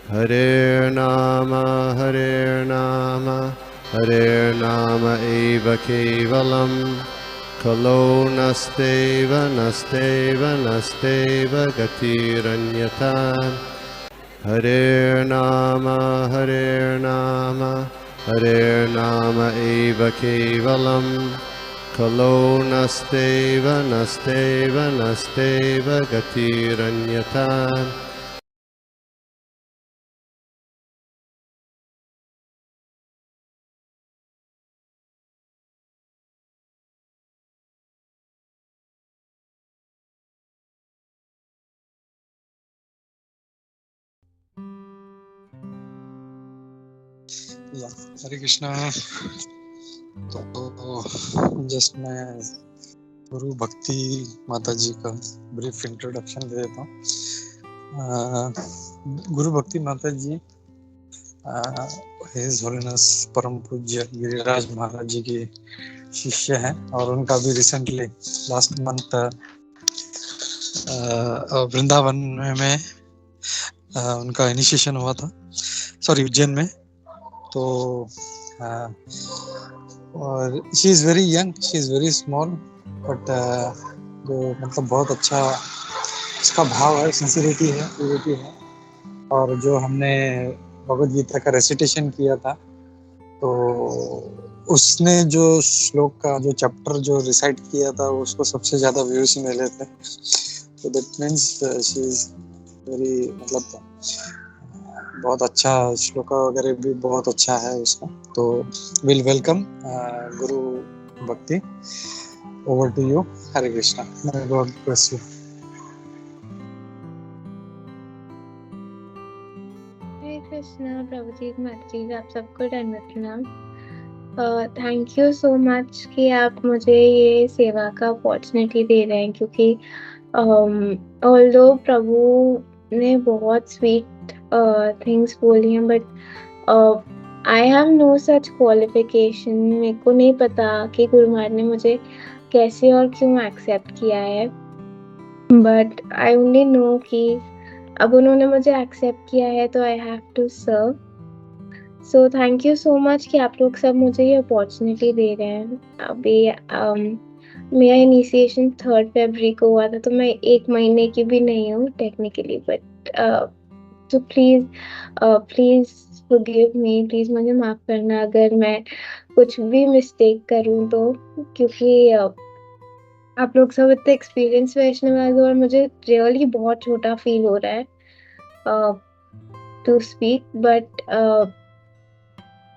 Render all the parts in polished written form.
Hare Nama eva kevalam kalo nasteva nasteva nasteva gatiranyata. Hare Nama eva kevalam kalo nasteva nasteva nasteva gatiranyata. हरे कृष्णा। तो just मैं गुरु भक्ति माता जी का brief introduction दे देता हूँ। गुरु भक्ति माता जी हिज होलिनेस परम पूज्य गिरिराज महाराज जी की शिष्य हैं और उनका भी रिसेंटली लास्ट मंथ वृंदावन में उनका इनिशिएशन हुआ था, सॉरी उज्जैन में। तो और she is very young, she is very small, but जो मतलब बहुत अच्छा उसका भाव है, सिंसियरिटी है, प्योरिटी है। और जो हमने भगवद गीता का रेसिटेशन किया था, तो उसने जो श्लोक का जो चैप्टर जो रिसाइट किया था उसको सबसे ज़्यादा व्यूज मिले थे। तो that means she is very, मतलब बहुत अच्छा श्लोका वगैरह भी बहुत अच्छा है उसका। तो will welcome Guru Bhakti, over to you. Hare Krishna. may God bless you। Hare Krishna प्रभु जी, माता जी, आप सबको दंडवत प्रणाम। थैंक यू सो मच कि आप मुझे ये सेवा का अपॉर्चुनिटी दे रहे हैं, क्योंकि ऑल्दो प्रभु ने बहुत स्वीट थिंग्स बोली हैं, but I have no such qualification. मेरे को नहीं पता कि गुरु महाराज ने मुझे कैसे और क्यों एक्सेप्ट किया है, बट आई ओनली नो कि अब उन्होंने मुझे एक्सेप्ट किया है तो I have to serve. So thank you so much कि आप लोग सब मुझे ये अपॉर्चुनिटी दे रहे हैं। अभी मेरा इनिशिएशन 3 फरवरी को हुआ था, तो मैं 1 महीने की भी नहीं हूँ टेक्निकली, बट तो प्लीज फॉरगिव मी, प्लीज मुझे माफ करना अगर मैं कुछ भी मिस्टेक करूँ तो, क्योंकि आप लोग सब इतने एक्सपीरियंस वैष्णव और मुझे रियली बहुत छोटा फील हो रहा है to speak, but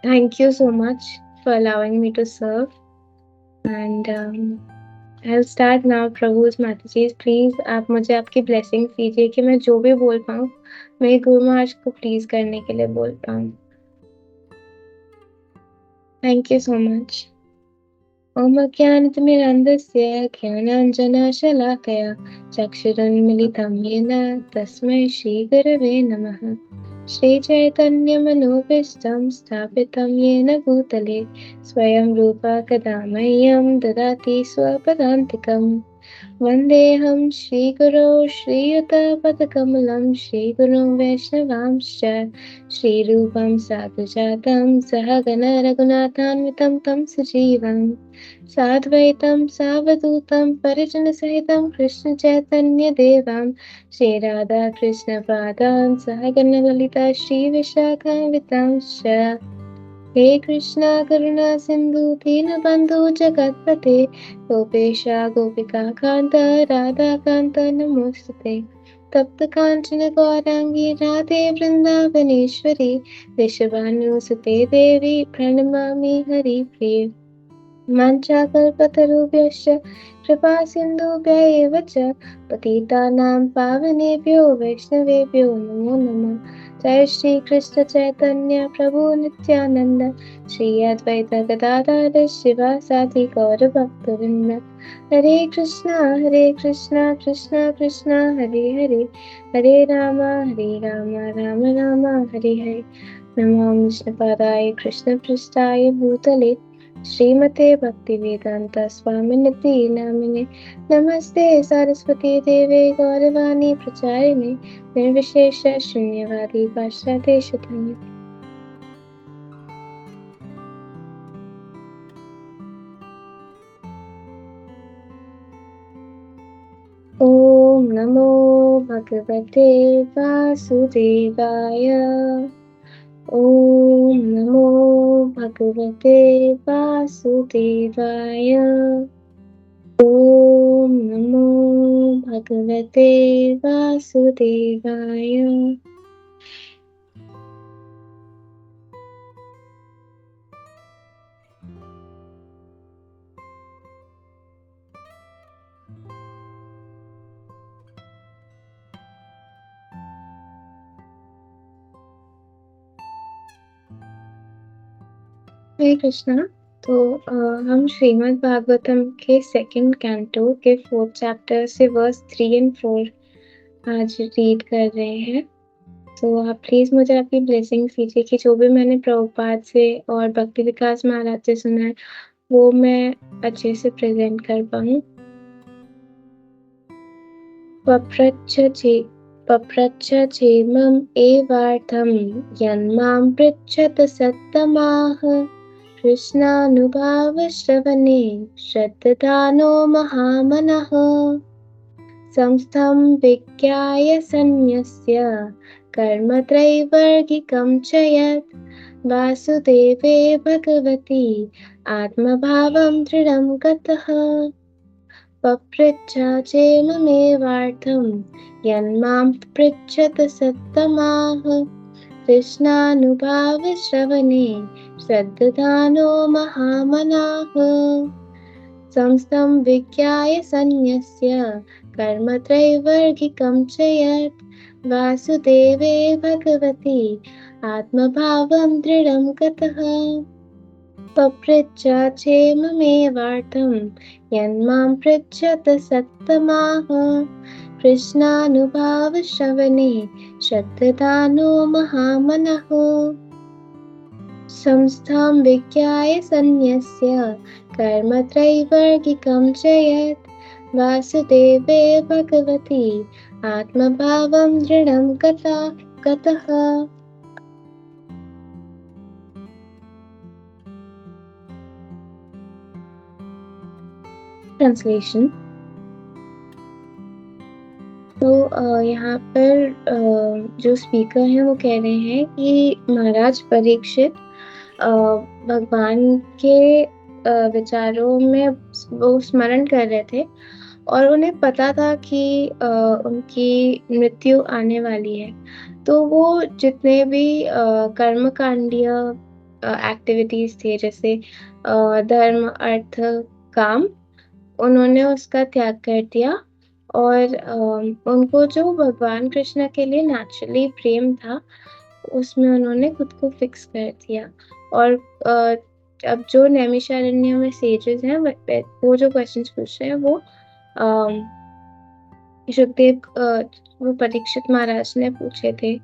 thank you so much for allowing me to serve, and I'll start now। प्रभुज माता जी, प्लीज आप मुझे आपकी ब्लेसिंग दीजिए कि मैं जो भी बोल पाऊँ मैं गुरु महाराज को प्लीज करने के लिए बोल पाऊँ। Thank you so much. ओम ज्ञानतिमिरन्धस्य ज्ञानाञ्जनशलाकया चक्षुरुन्मीलितं येन तस्मै श्रीगुरवे नमः। श्रीचैतन्यमनोभीष्टं स्थापितं येन भूतले स्वयं रूपा कदा मह्यं ददाति स्वपदान्तिकम्। वन्देऽहं श्रीगुरो श्रीयुतपदकमलं श्रीगुरुं वैष्णवांश्च श्रीरूपं साधुजातं सहगण रघुनाथान्वितं तं सजीवं साद्वैतं सावधूतं परिजनसहितं कृष्णचैतन्यदेवं श्रीराधाकृष्णपादान् सहगण ललिता श्रीविशाखान्वितांश्च। हे कृष्णा करुणा सिन्धु दीनबन्धु जगत्पते गोपेशा गोपिका कान्त राधाकान्त नमोस्तुते। तप्त काञ्चन गौराङ्गी राधे वृन्दावनेश्वरी वृषभानुसुते देवी प्रणमामि हरिप्रिये। वाञ्छाकल्पतरुभ्यश्च कृपा सिन्धुभ्य एव च पतितानां पावनेभ्यो वैष्णवेभ्यो नमो नमः। जय श्री कृष्ण चैतन्य प्रभु नित्यानंद श्री अद्वैत गदाधर शिवासादि गौर भक्तवृंद। हरे कृष्णा कृष्णा कृष्णा हरे हरे, हरे राम राम राम हरे हरे। नमो विष्णुपादाय कृष्ण पृष्ठाय भूतले श्रीमते भक्तिवेदांत स्वामिनिति नामिने नमस्ते सरस्वती देवे गौरवाणी प्रचारिणे निर्विशेष शून्यवादी पाश्चात्यदेशतारिणे। ओम नमो भगवते वासुदेवाय। ओम नमो भगवते वासुदेवाय। ओम नमो भगवते वासुदेवाय। हरे कृष्णा। तो हम श्रीमद् भागवतम के सेकंड कैंटो के 4th चैप्टर से वर्स 3 and 4 आज रीड कर रहे हैं। तो आप प्लीज मुझे आपकी ब्लेसिंग दीजिए कि जो भी मैंने प्रभुपाद से और भक्ति विकास महाराज से सुना है वो मैं अच्छे से प्रेजेंट कर पाऊँ। पप्रच्छ चेमम् एवार्थं यन्मां पृच्छत सत्तमाः कृष्णानुभावश्रवणे श्रद्धानो महामनः। संस्थं विज्ञाय सन्न्यस्य कर्मत्रैवर्गिकं च यत् वासुदेवे भगवति आत्मभावं दृढं गतः। पप्रच्छ चेममेवार्थं यन्मां पृच्छत सत्तमाः कृष्णानुभावश्रवणे श्रद्धानो महामनाः। संस्थं विज्ञाय सन्न्यस्य कर्मत्रैवर्गिकं च यत् वासुदेवे भगवति आत्मभावं दृढं गतः। पप्रच्छ चेममेवार्थं यन्मां पृच्छत सत्तमाः कृष्णानुभावश्रवणे श्रद्धानो महामनः। संस्थां विज्ञाय सन्न्यस्य कर्मत्रैवर्गिकं च यत् वासुदेवे भगवति आत्मभावं दृढं गतः। ट्रांसलेशन। तो यहाँ पर जो स्पीकर हैं वो कह रहे हैं कि महाराज परीक्षित भगवान के विचारों में वो स्मरण कर रहे थे और उन्हें पता था कि उनकी मृत्यु आने वाली है। तो वो जितने भी कर्मकांडीय एक्टिविटीज थे जैसे धर्म अर्थ काम उन्होंने उसका त्याग कर दिया और उनको जो भगवान कृष्ण के लिए नेचुरली प्रेम था उसमें उन्होंने खुद को फिक्स कर दिया। और अब जो नैमिषारण्य में सेजेस हैं वो जो क्वेश्चंस पूछ रहे हैं वो सुखदेव वो परीक्षित महाराज ने पूछे थे।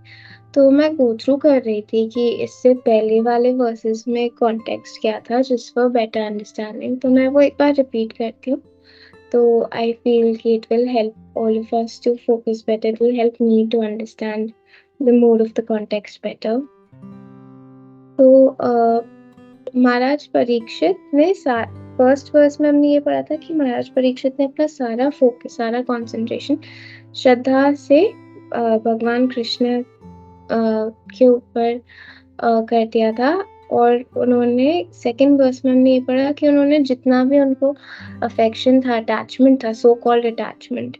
तो मैं गो थ्रू कर रही थी कि इससे पहले वाले वर्सेस में कॉन्टेक्स्ट क्या था जिस फॉर बेटर अंडरस्टैंडिंग। तो मैं वो एक बार रिपीट करती हूँ। तो आई फील कि it will help all of us to focus better. It will help me to understand the mode of the context better. तो महाराज परीक्षित ने फर्स्ट वर्स में हमने ये पढ़ा था कि महाराज परीक्षित ने अपना सारा फोकस सारा कंसंट्रेशन श्रद्धा से भगवान कृष्ण के ऊपर कर दिया था। और उन्होंने सेकंड वर्स में हमने ये पढ़ा कि उन्होंने जितना भी उनको अफेक्शन था अटैचमेंट था सो कॉल्ड अटैचमेंट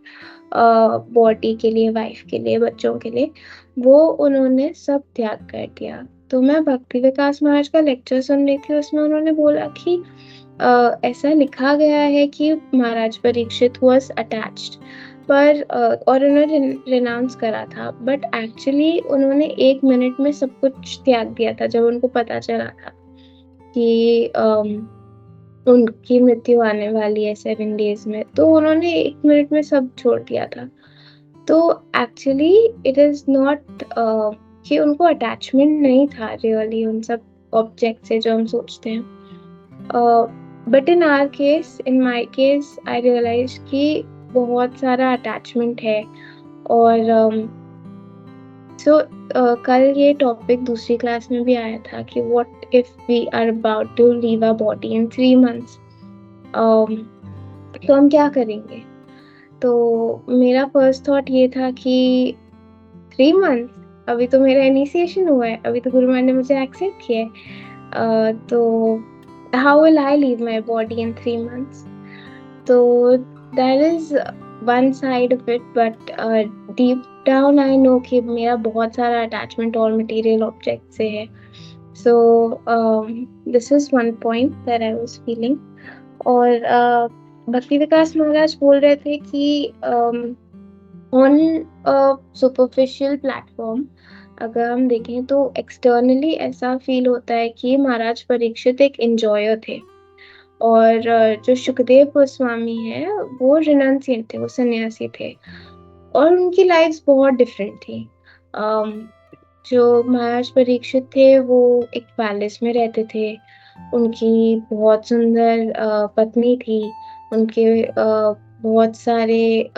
बॉडी के लिए वाइफ के लिए बच्चों के लिए वो उन्होंने सब त्याग कर दिया। तो मैं भक्ति विकास महाराज का लेक्चर सुन रही थी उसमें उन्होंने बोला कि ऐसा लिखा गया है कि महाराज परीक्षित वाज अटैच्ड पर और उन्होंने रिनाउंस करा था बट एक्चुअली उन्होंने 1 मिनट में सब कुछ त्याग दिया था जब उनको पता चला था कि उनकी मृत्यु आने वाली है 7 डेज में। तो उन्होंने 1 मिनट में सब छोड़ दिया था। तो एक्चुअली इट इज नॉट कि उनको अटैचमेंट नहीं था रियली उन सब ऑब्जेक्ट से जो हम सोचते हैं। But in our case, in my case, I realise कि बहुत सारा अटैचमेंट है। और कल ये टॉपिक दूसरी क्लास में भी आया था कि what if we are about to leave our body in 3 months, तो हम क्या करेंगे? तो मेरा फर्स्ट थॉट ये था कि 3 months, अभी तो मेरा इनिशिएशन हुआ है, अभी तो गुरु माँ ने मुझे एक्सेप्ट किया है, तो how will I leave my body in 3 months? तो that is one side of it, but deep down I know कि मेरा बहुत सारा अटैचमेंट और मटेरियल ऑब्जेक्ट से है। So this is one point that I was feeling. और भक्ति विकास महाराज बोल रहे थे कि ऑन सुपरफिशियल प्लेटफॉर्म अगर हम देखें तो एक्सटर्नली ऐसा फील होता है कि महाराज परीक्षित एक एंजॉयर थे, और जो सुखदेव गोस्वामी है वो रिनंसिएंट थे, वो सन्यासी थे, और उनकी लाइफ्स बहुत डिफरेंट थी। जो महाराज परीक्षित थे वो एक पैलेस में रहते थे, उनकी बहुत सुंदर पत्नी थी, उनके बहुत सारे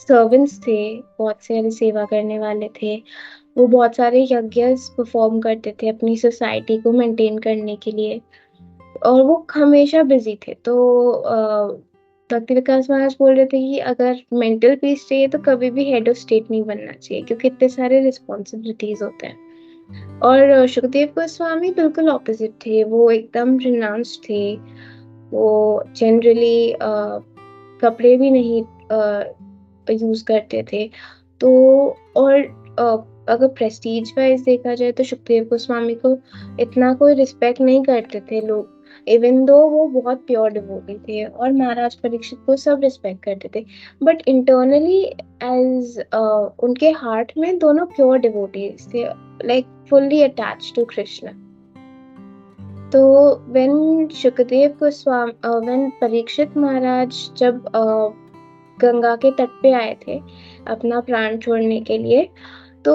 सर्वेंट्स थे, बहुत सारे सेवा करने वाले थे, वो बहुत सारे यज्ञ परफॉर्म करते थे अपनी सोसाइटी को मेंटेन करने के लिए, और वो हमेशा बिजी थे। तो भक्ति विकास महाराज बोल रहे थे कि अगर मेंटल पीस चाहिए तो कभी भी हेड ऑफ स्टेट नहीं बनना चाहिए, क्योंकि इतने सारे रिस्पॉन्सिबिलिटीज होते हैं। और सुखदेव गोस्वामी बिल्कुल ऑपोजिट थे, वो एकदम रिनाउंस्ड थे, वो जनरली कपड़े भी नहीं यूज करते थे। तो और अगर प्रेस्टीज वाइज देखा जाए तो सुखदेव गोस्वामी को इतना कोई रिस्पेक्ट नहीं करते थे लोग, इवन दो वो बहुत प्योर डिवोटी थे, और महाराज परीक्षित को सब रिस्पेक्ट करते थे, बट इंटरनली एज उनके हार्ट में दोनों प्योर डिवोटीज थे, like fully attached to Krishna. तो व्हेन सुखदेव गोस्वामी, व्हेन परीक्षित महाराज जब गंगा के तट पे आए थे अपना प्राण छोड़ने के लिए, तो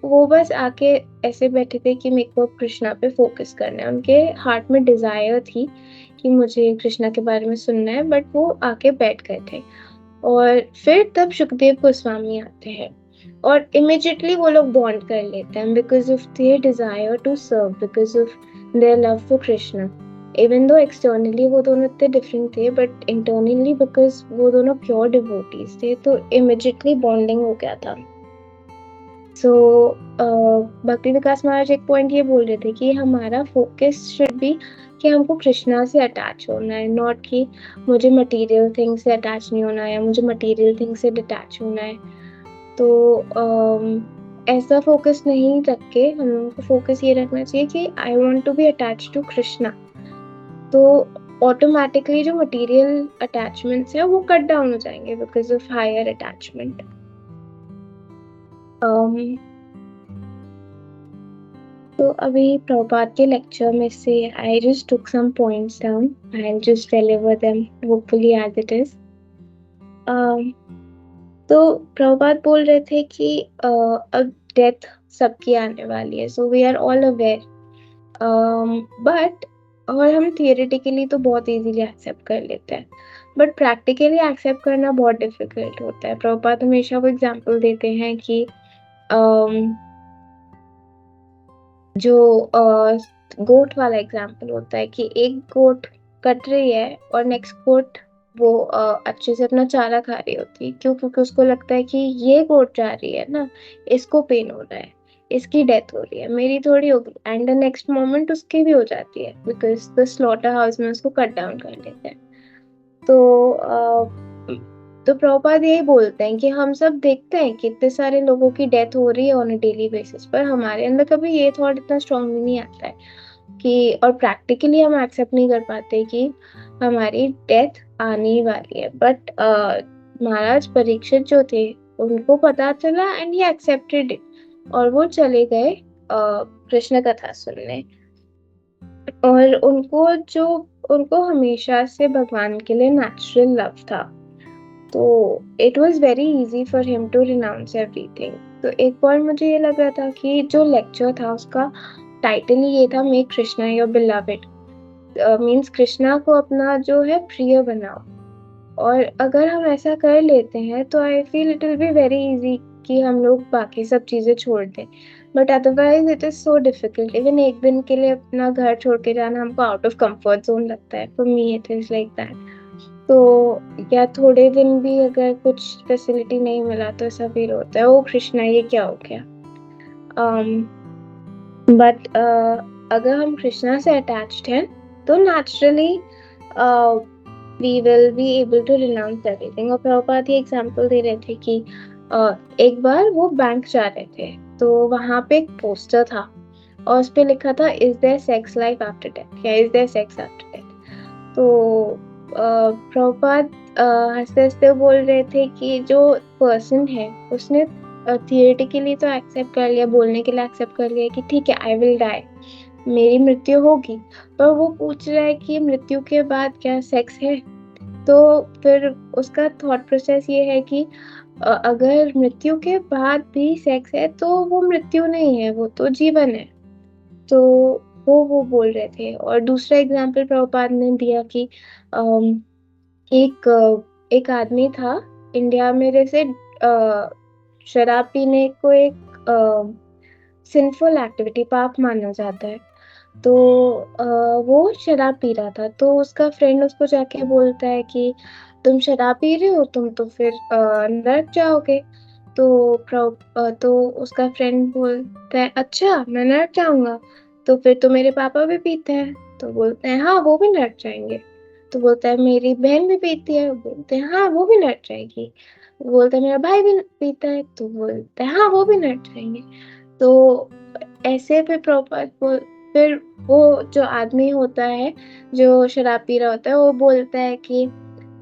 वो बस आके ऐसे बैठे थे कि मेरे को कृष्णा पे फोकस करना है। उनके हार्ट में डिजायर थी कि मुझे कृष्णा के बारे में सुनना है, बट वो आके बैठ गए थे। और फिर तब सुखदेव गोस्वामी आते हैं, और इमिजिएटली वो लोग बॉन्ड कर लेते हैं because of their desire to serve, because of their love for Krishna. Even though externally वो दोनों इतने डिफरेंट थे, बट इंटरनली बिकॉज वो दोनों प्योर डिवोटीज थे, तो इमिजिएटली बॉन्डिंग हो गया था। सो भक्ति विकास महाराज एक पॉइंट ये बोल रहे थे कि हमारा फोकस शुड बी कि हमको कृष्णा से अटैच होना है, नॉट कि मुझे मटेरियल थिंग से अटैच नहीं होना है, मुझे मटेरियल थिंग से डिटैच होना है। तो ऐसा फोकस नहीं रख के हम लोगों को फोकस ये रखना चाहिए कि I want to be attach to Krishna. तो ऑटोमेटिकली जो मटेरियल अटैचमेंट्स है वो कट डाउन हो जाएंगे बिकॉज ऑफ हायर अटैचमेंट। तो अभी प्रभुपाद के लेक्चर में से I just took some points down, I will just deliver them hopefully as it is. तो प्रभुपाद बोल रहे थे कि अब डेथ सबकी आने वाली है, so we are all aware, but और हम थियोरेटिकली तो बहुत इजीली एक्सेप्ट कर लेते हैं, बट प्रैक्टिकली एक्सेप्ट करना बहुत डिफिकल्ट होता है। प्रभुपाद हमेशा वो एग्जांपल देते हैं कि जो गोट वाला एग्जांपल होता है कि एक गोट कट रही है और नेक्स्ट गोट वो अच्छे से अपना चारा खा रही होती है, क्यों? क्योंकि उसको लगता है कि ये गोट जा रही है ना, इसको पेन हो रहा है, इसकी डेथ हो रही है, मेरी थोड़ी होगी, एंड द नेक्स्ट मोमेंट उसकी भी हो जाती है बिकॉज द स्लॉटर हाउस में उसको कट डाउन कर लेते हैं। तो प्रभुपाद यही बोलते हैं कि हम सब देखते हैं कि इतने सारे लोगों की डेथ हो रही है ऑन अ डेली बेसिस, पर हमारे अंदर कभी ये थॉट इतना स्ट्रांगली नहीं आता है कि, और प्रैक्टिकली हम एक्सेप्ट नहीं कर पाते कि हमारी डेथ आने वाली है। बट महाराज परीक्षित जो थे उनको पता चला एंड ही एक्सेप्टेड इट, और वो चले गए कृष्ण कथा सुनने, और उनको हमेशा से भगवान के लिए नेचुरल लव था, तो it was very easy for him to renounce everything. तो एक पॉइंट मुझे ये लग रहा था कि जो लेक्चर था उसका टाइटल ही ये था, make Krishna your beloved, means Krishna को अपना जो है प्रिय बनाओ। और अगर हम ऐसा कर लेते हैं तो I feel it will be very easy कि हम लोग बाकी सब चीजें छोड़ दें, but otherwise it is so difficult. Even एक दिन के लिए अपना घर छोड़ के जाना हमको आउट ऑफ कंफर्ट जोन लगता है। For me it is like that. तो या थोड़े दिन भी अगर कुछ फैसिलिटी नहीं मिला तो ऐसा फील होता है, ओ कृष्णा ये क्या हो गया। बट अगर हम कृष्णा से अटैच्ड हैं तो naturally we will be able to renounce everything. और प्रभुपाद ये एग्जांपल दे रहे थे कि एक बार वो बैंक जा रहे थे तो वहां पे एक पोस्टर था और उस पे लिखा था is there sex life after death, या is there sex after death. तो प्रभुपाद हंसते हंसते बोल रहे थे कि जो पर्सन है उसने थियोरेटिकली तो एक्सेप्ट कर लिया, बोलने के लिए एक्सेप्ट कर लिया कि ठीक है आई विल डाई, मेरी मृत्यु होगी, पर वो पूछ रहा है कि मृत्यु के बाद क्या सेक्स है। तो फिर उसका थॉट प्रोसेस ये है कि अगर मृत्यु के बाद भी सेक्स है तो वो मृत्यु नहीं है, वो तो जीवन है। तो वो बोल रहे थे। और दूसरा एग्जाम्पल प्रभुपाद ने दिया कि एक आदमी था इंडिया में, जैसे शराब पीने को एक सिंफुल एक्टिविटी, पाप माना जाता है। तो वो शराब पी रहा था तो उसका फ्रेंड उसको जाके बोलता है कि तुम शराब पी रहे हो, तुम तो फिर नरक जाओगे। तो उसका फ्रेंड बोलता है अच्छा मैं नरक जाऊंगा, तो फिर तो मेरे पापा भी पीते हैं। तो बोलते हैं हाँ वो भी नरक जाएंगे। तो बोलता है मेरी बहन भी पीती है, बोलते हैं हाँ वो भी नरक जाएगी। बोलता है मेरा भाई भी पीता है, तो बोलता है हाँ वो भी नरक जाएंगे। तो ऐसे फिर वो जो आदमी होता है जो शराब पी रहा होता है वो बोलता है कि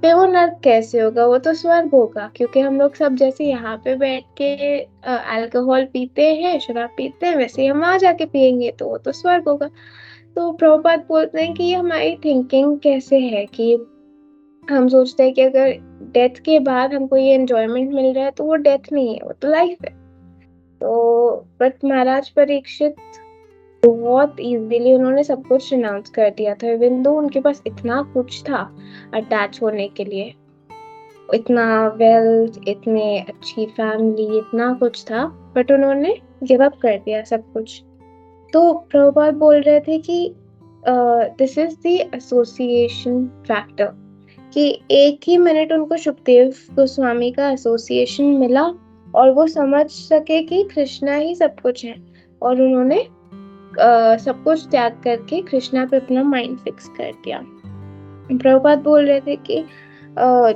फिर वो नर्क कैसे होगा, वो तो स्वर्ग होगा, क्योंकि हम लोग सब जैसे यहाँ पे बैठ के अल्कोहल पीते हैं, शराब पीते हैं, वैसे ही हम वहां जाके पियेंगे तो वो तो स्वर्ग होगा। तो प्रभुपाद बोलते हैं कि ये हमारी थिंकिंग कैसे है कि हम सोचते हैं कि अगर डेथ के बाद हमको ये एंजॉयमेंट मिल रहा है तो वो डेथ नहीं है, वो तो लाइफ है। तो बट महाराज परीक्षित बहुत इजीली उन्होंने सब कुछ रिनाउंस कर दिया था, इवन दो उनके पास इतना कुछ था अटैच होने के लिए, इतना वेल्थ, इतने अच्छी फैमिली, इतना कुछ था, बट उन्होंने गिव अप कर दिया सब कुछ। तो प्रभुपाद बोल रहे थे कि this is the association factor, कि एक ही मिनट उनको सुखदेव गोस्वामी का एसोसिएशन मिला और वो समझ सके कि कृष्णा ही सब कुछ है, और उन्होंने सब कुछ त्याग करके कृष्णा पे अपना माइंड फिक्स कर दिया। प्रभुपाद बोल रहे थे कि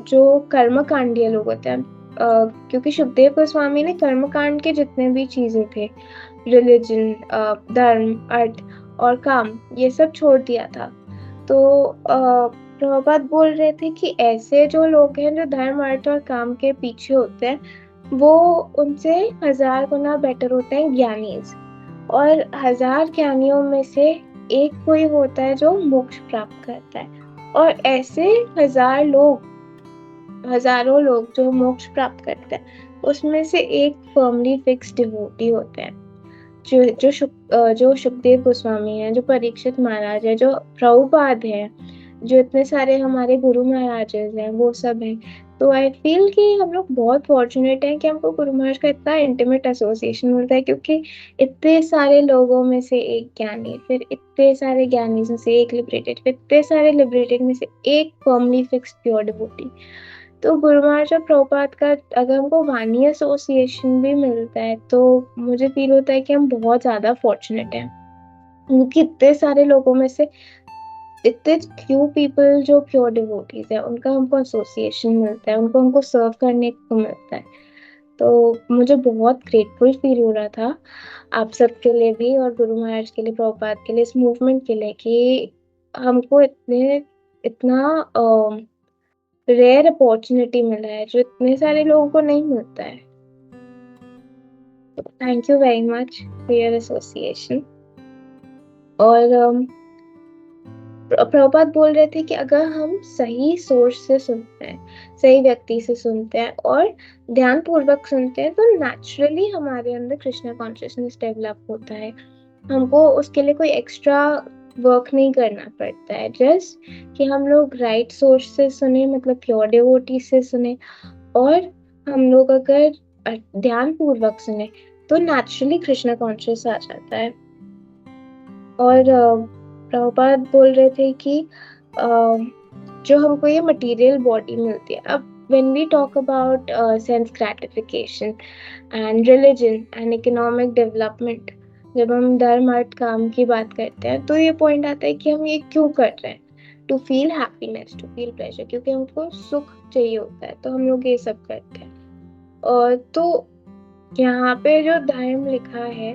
जो कर्म कांडीय लोग होते हैं, क्योंकि सुखदेव गोस्वामी ने कर्म कांड के जितने भी चीजें थे, रिलीजन, धर्म, अर्थ और काम, ये सब छोड़ दिया था। तो प्रभुपाद बोल रहे थे कि ऐसे जो लोग हैं जो धर्म, अर्थ और काम के पीछे होते हैं, वो उनसे 1000 गुना बेटर होते हैं ज्ञानीज। और 1000 ज्ञानियों में से एक कोई होता है जो मोक्ष प्राप्त करता है, और ऐसे हजारों लोग जो मोक्ष प्राप्त करते हैं उसमें से एक फर्मली फिक्स डिवोटी होते हैं, जो सुखदेव गोस्वामी हैं, जो परीक्षित महाराज है, जो प्रभुपाद है, जो इतने सारे हमारे गुरु महाराज हैं, वो सब हैं। तो आई फील कि हम लोग बहुत फॉर्चुनेट हैं कि हमको गुरु महाराज का इतना इंटीमेट एसोसिएशन मिलता है, क्योंकि इतने सारे लोगों में से एक ज्ञानी, फिर इतने सारे ज्ञानी में से एक लिबरेटेड, फिर इतने सारे लिबरेटेड में से एक फर्मली फिक्स्ड प्योर डिवोटी। तो गुरु महाराज और प्रभुपाद का अगर हमको वाणी एसोसिएशन भी मिलता है तो मुझे फील होता है कि हम बहुत ज्यादा फॉर्चुनेट हैं, क्योंकि इतने सारे लोगों में से इतने फ्यू पीपल जो प्योर डिवोटीज है उनका हमको एसोसिएशन मिलता है, उनको हमको सर्व करने को मिलता है। तो मुझे बहुत ग्रेटफुल फील हो रहा था आप सबके लिए भी, और गुरु महाराज के लिए, प्रभुपाद के लिए, इस मूवमेंट के लिए, कि हमको इतना रेयर अपॉर्चुनिटी मिला है जो इतने सारे लोगों को नहीं मिलता है। Thank you very much for your association. और प्रभुपाद बोल रहे थे कि अगर हम सही सोर्स से सुनते हैं, सही व्यक्ति से सुनते हैं और ध्यान पूर्वक सुनते हैं, तो नेचुरली हमारे अंदर कृष्णा कॉन्शियसनेस डेवलप होता है। हमको उसके लिए कोई एक्स्ट्रा वर्क नहीं करना पड़ता है, जस्ट कि हम लोग राइट सोर्स से सुने, मतलब प्योर डिवोटी से सुने, और हम लोग अगर ध्यान पूर्वक सुने तो नेचुरली कृष्ण कॉन्शियस आ जाता है। और प्रभुपाद बोल रहे थे कि जो हमको ये मटेरियल बॉडी मिलती है, अब when we talk about sense gratification and religion and economic development, जब हम धर्म अर्थ काम की बात करते हैं तो ये पॉइंट आता है कि हम ये क्यों कर रहे हैं, to feel happiness, to feel pleasure, क्योंकि हमको सुख चाहिए होता है तो हम लोग ये सब करते हैं। और तो यहाँ पे जो धर्म लिखा है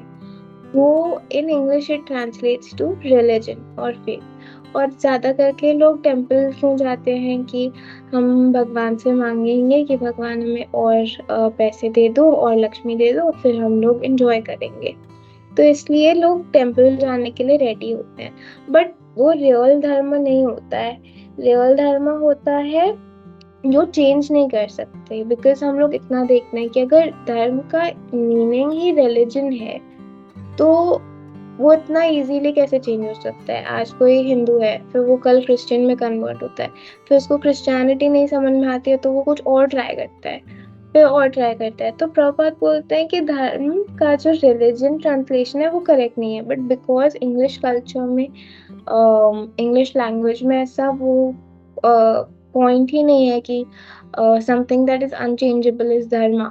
वो in English it translates to religion और फेथ। और ज्यादा करके लोग टेम्पल क्यों जाते हैं कि हम भगवान से मांगेंगे कि भगवान हमें और पैसे दे दो और लक्ष्मी दे दो, फिर हम लोग एंजॉय करेंगे, तो इसलिए लोग टेम्पल जाने के लिए रेडी होते हैं। बट वो रियल धर्म नहीं होता है। रियल धर्म होता है जो चेंज नहीं कर सकते, बिकॉज हम लोग इतना देखते हैं कि अगर धर्म का मीनिंग ही रिलीजन है तो वो इतना इजीली कैसे चेंज हो सकता है। आज कोई हिंदू है, फिर वो कल क्रिश्चियन में कन्वर्ट होता है, फिर उसको क्रिश्चियनिटी नहीं समझ में आती है तो वो कुछ और ट्राई करता है, फिर और ट्राई करता है। तो प्रभुपाद बोलते हैं कि धर्म का जो रिलीजन ट्रांसलेशन है वो करेक्ट नहीं है, बट बिकॉज इंग्लिश कल्चर में, इंग्लिश लैंग्वेज में ऐसा वो पॉइंट ही नहीं है कि something that is unchangeable is dharma,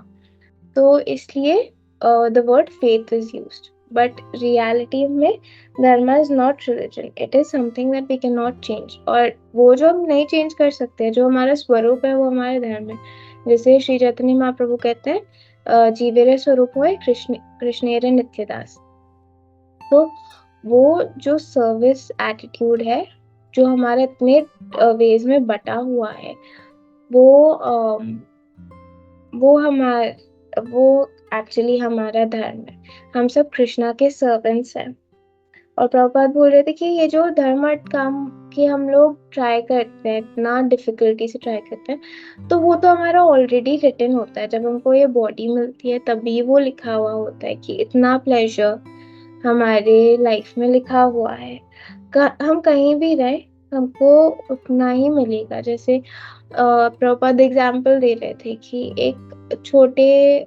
तो इसलिए the word faith is used. But reality में dharma is not religion, it is something that we can not change, और वो जो हम नहीं चेंज कर सकते, जो हमारा स्वरूप है वो हमारा धर्म है। जैसे श्री चैतन्य महाप्रभु कहते हैं जीवेरे स्वरूप हुए कृष्णेरे नित्यदास। तो वो जो सर्विस एटीट्यूड है जो हमारे इतने वेज में बटा हुआ है, वो एक्चुअली हमारा धर्म है। हम सब कृष्णा के सर्वेंट्स हैं। और प्रभुपाद बोल रहे थे कि ये जो धर्म अर्थ काम की हम लोग ट्राई करते हैं, इतना डिफिकल्टी से ट्राई करते हैं, तो वो तो हमारा ऑलरेडी रिटन होता है। जब हमको ये बॉडी मिलती है तभी वो लिखा हुआ होता है कि इतना प्लेजर हमारे लाइफ में लिखा हुआ है। हम कहीं भी रहे हमको उतना ही मिलेगा। जैसे प्रभुपाद एग्जाम्पल दे रहे थे कि एक छोटे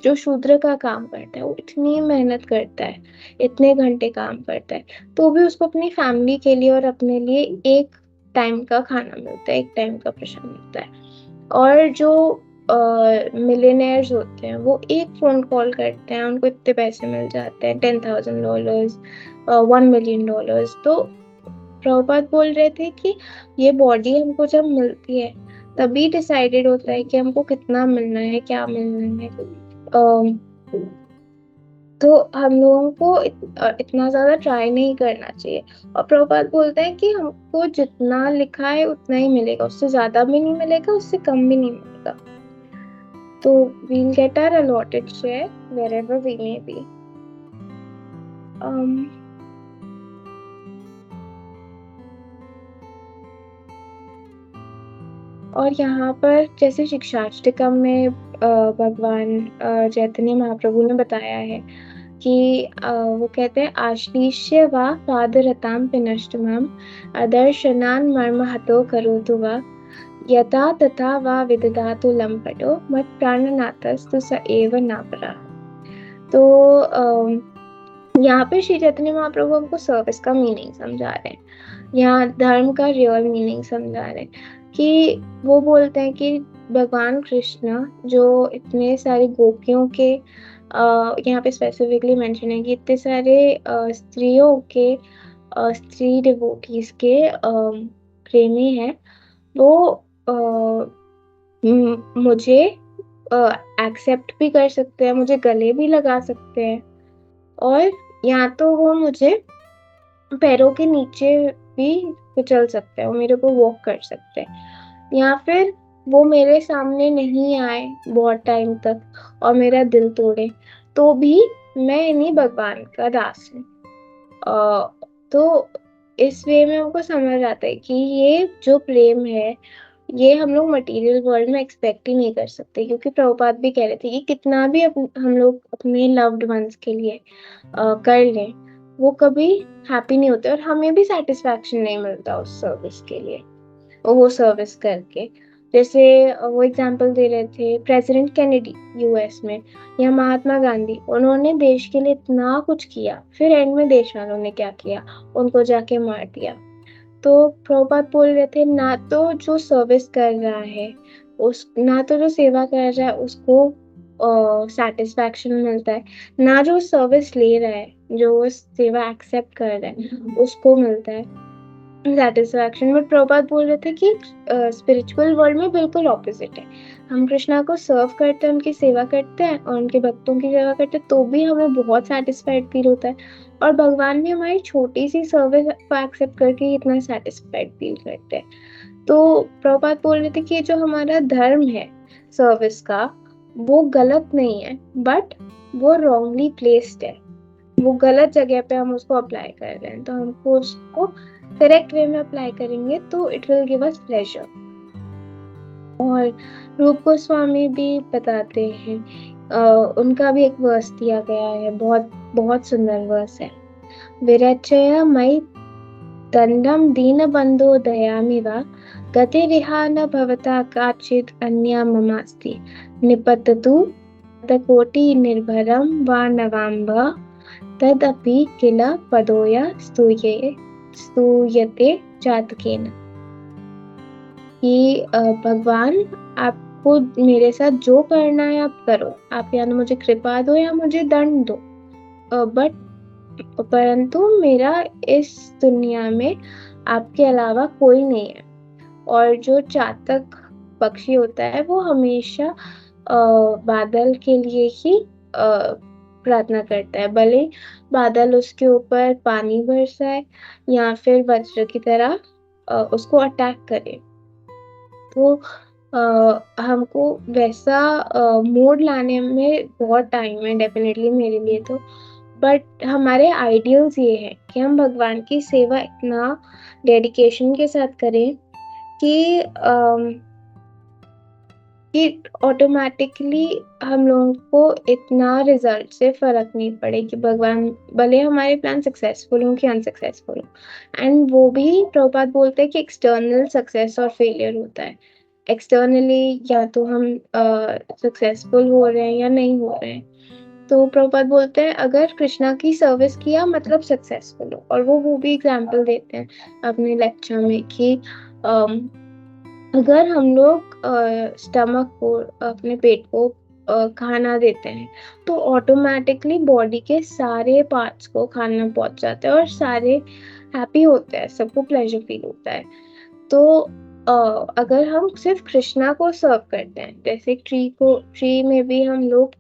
जो शूद्र का काम करता है वो इतनी मेहनत करता है, इतने घंटे काम करता है, तो भी उसको अपनी फैमिली के लिए और अपने लिए एक टाइम का खाना मिलता है, एक टाइम का प्रसाद मिलता है। और जो मिलियनेयर्स होते हैं वो एक फोन कॉल करते हैं, उनको इतने पैसे मिल जाते हैं, $10,000, $1 million। तो प्रभुपाद बोल रहे थे कि ये बॉडी हमको जब मिलती है तभी डिसाइडेड होता है कि हमको कितना मिलना है, क्या मिलना है। तो हम लोगों को इतना ज्यादा ट्राई नहीं करना चाहिए। और प्रभुपाद बोलते हैं कि हमको जितना लिखा है उतना ही मिलेगा, उससे ज्यादा भी नहीं मिलेगा, उससे कम भी नहीं मिलेगा। तो we'll get our allotted share wherever we may be. और यहाँ पर जैसे शिक्षाष्टकम में भगवान चैतन्य महाप्रभु ने बताया है कि वो कहते हैं आश्लीष्य वा पादरताम पिनष्टमाम अदर्शनान मर्म हतो करोतु वा यथा तथा वा विदधातु लंपटो मत प्राणनाथस्तु स एव नापरा। तो यहाँ पे श्री चैतन्य महाप्रभु हमको सर्विस का मीनिंग समझा रहे हैं, यहाँ धर्म का रियल मीनिंग समझा रहे हैं। कि वो बोलते हैं कि भगवान कृष्ण जो इतने सारे गोपियों के यहाँ पे स्पेसिफिकली मेंशन है कि इतने सारे स्त्रियों के स्त्री डिवोटीज के प्रेमी हैं, वो मुझे एक्सेप्ट भी कर सकते हैं, मुझे गले भी लगा सकते हैं, और यहाँ तो वो मुझे पैरों के नीचे भी कुचल सकते हैं, वो मेरे को वॉक कर सकते हैं, या फिर वो मेरे सामने नहीं आए बहुत टाइम तक और मेरा दिल तोड़े तो भी मैं इन्हीं भगवान का दास हूँ। तो इस वे में हमको समझ आता है कि ये जो प्रेम है ये हम लोग मटेरियल वर्ल्ड में एक्सपेक्ट ही नहीं कर सकते, क्योंकि प्रभुपाद भी कह रहे थे कि कितना भी हम लोग अपने लव्ड वंस के लिए कर लें, वो कभी हैप्पी नहीं होते और हमें भी सेटिस्फैक्शन नहीं मिलता उस सर्विस के लिए, वो सर्विस करके। जैसे वो एग्जांपल दे रहे थे प्रेसिडेंट केनेडी यूएस में, या महात्मा गांधी, उन्होंने देश के लिए इतना कुछ किया, फिर एंड में देश वालों ने क्या किया, उनको जाके मार दिया। तो प्रभुपाद बोल रहे थे, ना तो जो सर्विस कर रहा है ना तो जो सेवा कर रहा है उसको सेटिस्फैक्शन मिलता है, ना जो सर्विस ले रहा है, जो सेवा एक्सेप्ट कर रहा है उसको मिलता है सेटिस्फैक्शन। बट प्रभुपाद बोल रहे थे कि स्पिरिचुअल वर्ल्ड में बिल्कुल ऑपोजिट है। हम कृष्णा को सर्व करते हैं, उनकी सेवा करते हैं और उनके भक्तों की सेवा करते हैं, तो भी हमें बहुत सेटिस्फाइड फील होता है, और भगवान भी हमारी छोटी सी सर्विस को एक्सेप्ट करके इतना सेटिस्फाइड फील करते हैं। तो प्रभुपाद बोल रहे थे कि जो हमारा धर्म है सर्विस का, वो गलत नहीं है, बट वो रॉन्गली प्लेस्ड है, वो गलत जगह पे हम उसको अप्लाई कर रहे हैं। तो हमको उसको करेक्ट वे में अप्लाई करेंगे तो it will give us pleasure. और रूप गोस्वामी भी बताते हैं, उनका भी एक वर्स दिया गया है, बहुत बहुत सुंदर वर्स है। विरचय मयि दंडम दीन बंधो दयामि वा गतिरिहा न भवता काचित् अन्या ममास्ति निपततु कोटि निर्भरम वा नवाम्ब तदपि किल पदोया स्तूयते चातकेन। कि भगवान, आपको मेरे साथ जो करना है आप करो, आप या मुझे कृपा दो या मुझे दंड दो, परंतु मेरा इस दुनिया में आपके अलावा कोई नहीं है। और जो चातक पक्षी होता है वो हमेशा बादल के लिए ही प्रार्थना करता है, भले बादल उसके ऊपर पानी बरसाए या फिर वज्र की तरह उसको अटैक करे। तो हमको वैसा मोड लाने में बहुत टाइम है डेफिनेटली मेरे लिए तो, बट हमारे आइडियल्स ये है कि हम भगवान की सेवा इतना डेडिकेशन के साथ करें कि ऑटोमेटिकली हम लोगों को इतना रिजल्ट से फर्क नहीं पड़े कि भगवान भले हमारे प्लान सक्सेसफुल हो कि अनसक्सेसफुल हो। एंड वो भी प्रभुपाद बोलते हैं कि एक्सटर्नल सक्सेस और फेलियर होता है। एक्सटर्नली या तो हम सक्सेसफुल हो रहे हैं या नहीं हो रहे हैं। तो प्रभुपाद बोलते हैं अगर कृष्णा की सर्विस किया मतलब सक्सेसफुल हो। और वो भी एग्जाम्पल देते हैं अपने लेक्चर में कि अगर हम लोग स्टमक को, अपने पेट को खाना देते हैं तो ऑटोमेटिकली बॉडी के सारे पार्ट्स को खाना पहुंच जाता है और सारे हैप्पी होते हैं, सबको प्लेजर फील होता है। तो अगर हम सिर्फ कृष्णा को सर्व करते हैं, जैसे ट्री में भी हम लोग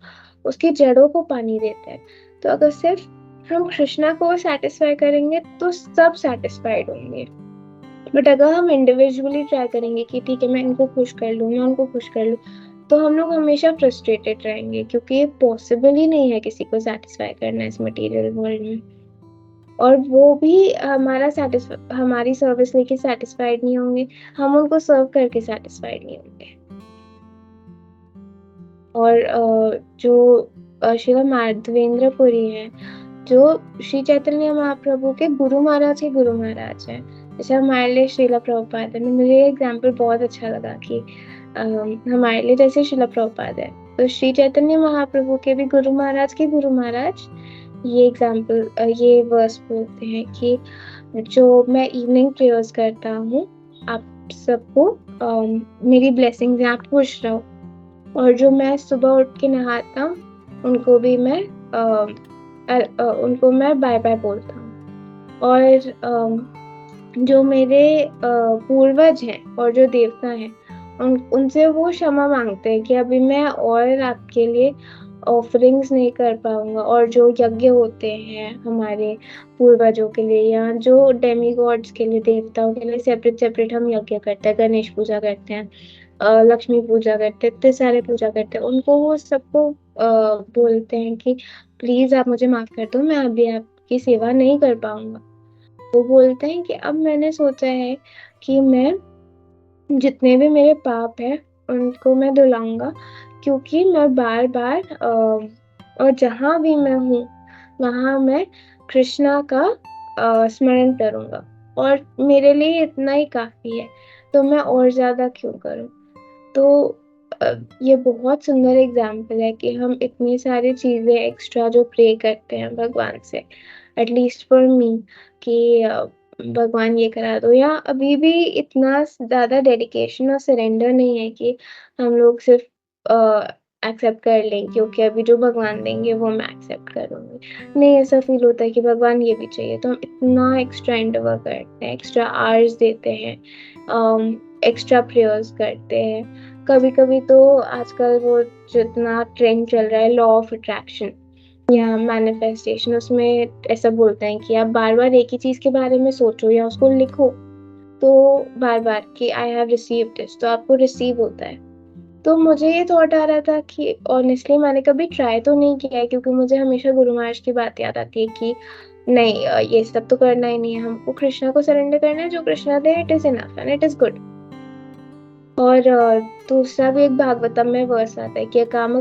उसकी जड़ों को पानी देते हैं, तो अगर सिर्फ हम कृष्णा को सेटिस्फाई करेंगे तो सब सेटिस्फाइड होंगे। बट अगर हम इंडिविजुअली ट्राई करेंगे कि ठीक है मैं इनको खुश कर लूँ, मैं उनको खुश कर लूँ, तो हम लोग हमेशा फ्रस्ट्रेटेड रहेंगे, क्योंकि ये पॉसिबल ही नहीं है किसी को सेटिस्फाई करना इस मटेरियल वर्ल्ड में। और वो भी हमारी सर्विस लेके सेटिस्फाइड नहीं होंगे, हम उनको सर्व करके सेटिस्फाइड नहीं होंगे। और जो श्रील माधवेंद्र पुरी है, जो श्री चैतन्य महाप्रभु के गुरु महाराज के गुरु महाराज है, जैसे हमारे लिए श्रीला प्रभुपाद है। मुझे ये एग्जाम्पल बहुत अच्छा लगा कि हमारे लिए जैसे श्रीला प्रभुपाद है, तो श्री चैतन्य महाप्रभु के भी गुरु महाराज के गुरु महाराज ये एग्जाम्पल, ये वर्स बोलते हैं कि जो मैं इवनिंग प्रेयर्स करता हूँ, आप सबको मेरी ब्लेसिंग्स हैं, आप खुश रहो। और जो मैं सुबह उठ के नहाता हूँ, उनको भी मैं उनको मैं बाय बाय बोलता हूँ। और जो मेरे पूर्वज हैं और जो देवता हैं, उनसे वो क्षमा मांगते हैं कि अभी मैं और आपके लिए ऑफरिंग्स नहीं कर पाऊंगा। और जो यज्ञ होते हैं हमारे पूर्वजों के लिए या जो डेमीगॉड्स के लिए, देवताओं के लिए सेपरेट हम यज्ञ करते हैं, गणेश पूजा करते हैं, लक्ष्मी पूजा करते हैं, इतने सारे पूजा करते हैं, उनको वो सबको बोलते हैं कि प्लीज आप मुझे माफ कर दो, मैं अभी आपकी सेवा नहीं कर पाऊंगा। वो बोलते हैं कि अब मैंने सोचा है कि मैं जितने भी मेरे पाप है उनको मैं धुलाऊंगा, क्योंकि मैं बार बार और जहाँ भी मैं हूँ वहाँ मैं कृष्णा का स्मरण करूँगा और मेरे लिए इतना ही काफ़ी है, तो मैं और ज़्यादा क्यों करूँ? तो ये बहुत सुंदर एग्ज़ाम्पल है कि हम इतनी सारी चीज़ें एक्स्ट्रा जो प्रे करते हैं भगवान से, एटलीस्ट फॉर मी, कि भगवान ये करा दो, या अभी भी इतना ज़्यादा डेडिकेशन और सरेंडर नहीं है कि हम लोग सिर्फ़ एक्सेप्ट कर लें कि ओके अभी जो भगवान देंगे वो मैं एक्सेप्ट करूँगी। नहीं, ऐसा फ़ील होता है कि भगवान ये भी चाहिए, तो हम इतना एक्स्ट्रा एंडेवर करते हैं, एक्स्ट्रा आवर्स देते हैं, एक्स्ट्रा प्रेयर्स करते हैं। कभी-कभी तो आजकल वो जितना ट्रेंड चल रहा है लॉ ऑफ अट्रैक्शन या मैनिफेस्टेशन, उसमें ऐसा बोलते हैं कि आप बार-बार एक ही चीज़ के बारे में सोचो या उसको लिखो, तो बार-बार कि आई हैव रिसीव्ड दिस, तो आपको रिसीव होता है। तो मुझे ये थॉट आ रहा था कि ऑनेस्टली मैंने कभी ट्राई तो नहीं किया है, क्योंकि मुझे हमेशा गुरु महाराज की बात याद आती है कि नहीं, ये सब तो करना ही नहीं है, हमको कृष्णा को सरेंडर करना है, जो कृष्णा दे it is enough and it is good. और दूसरा भी एक भागवतम में वर्स आता है कि काम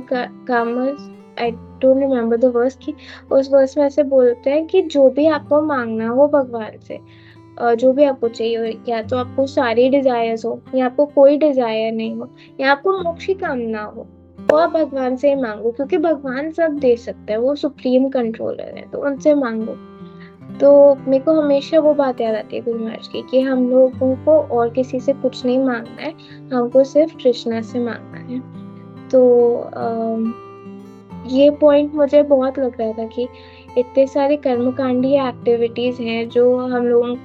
I don't remember the verse, कि उस वर्स में ऐसे बोलते हैं कि जो भी आपको मांगना हो भगवान से, जो भी आपको चाहिए हो, या तो आपको सारी डिजायर्स हो या आपको कोई डिजायर नहीं हो या आपको मोक्ष की कामना हो, तो आप भगवान से ही मांगो, क्योंकि भगवान सब दे सकता है, वो सुप्रीम कंट्रोलर है, तो उनसे मांगो। तो मेरे को हमेशा वो बात याद आती है गुरु महाराज की कि हम लोगों को और किसी से कुछ नहीं मांगना है, हमको सिर्फ कृष्णा से मांगना है। तो ये पॉइंट मुझे बहुत लग रहा था कि इतने सारे कर्मकांडी एक्टिविटीज हैं जो हम लोग,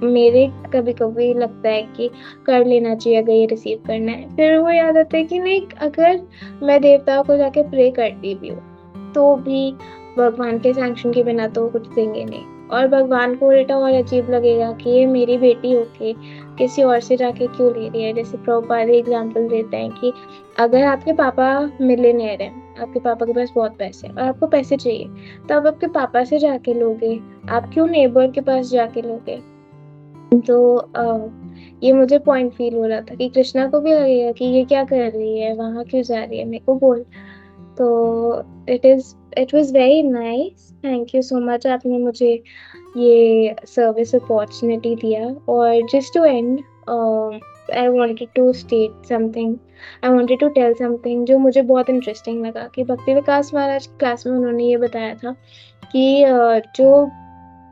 मेरे कभी-कभी लगता है कि कर लेना चाहिए अगर ये रिसीव करना है। फिर वो याद आता है कि नहीं, अगर मैं देवताओं को जाके प्रे करती भी हूँ, तो भी भगवान के सैंक्शन के बिना तो कुछ देंगे नहीं। और भगवान को उल्टा और अजीब लगेगा कि ये मेरी बेटी होके किसी और से जाके क्यों ले रही है। जैसे प्रभुपाद एग्जाम्पल देते हैं कि अगर आपके पापा मिलियनेयर हैं, आपके पापा के पास बहुत पैसे हैं और आपको पैसे चाहिए, तो आप आपके पापा से जाके लोगे, आप क्यों नेबर के पास जाके लोगे? तो ये मुझे पॉइंट फील हो रहा था कि कृष्णा को भी लगेगा कि ये क्या कर रही है, वहाँ क्यों जा रही है, मेरे को बोल। तो it was very nice, thank you so much, आपने मुझे ये सर्विस अपॉर्चुनिटी दिया। और just to end, I wanted to state something, I wanted to tell something जो मुझे बहुत इंटरेस्टिंग लगा कि भक्ति विकास महाराज क्लास में उन्होंने ये बताया था कि जो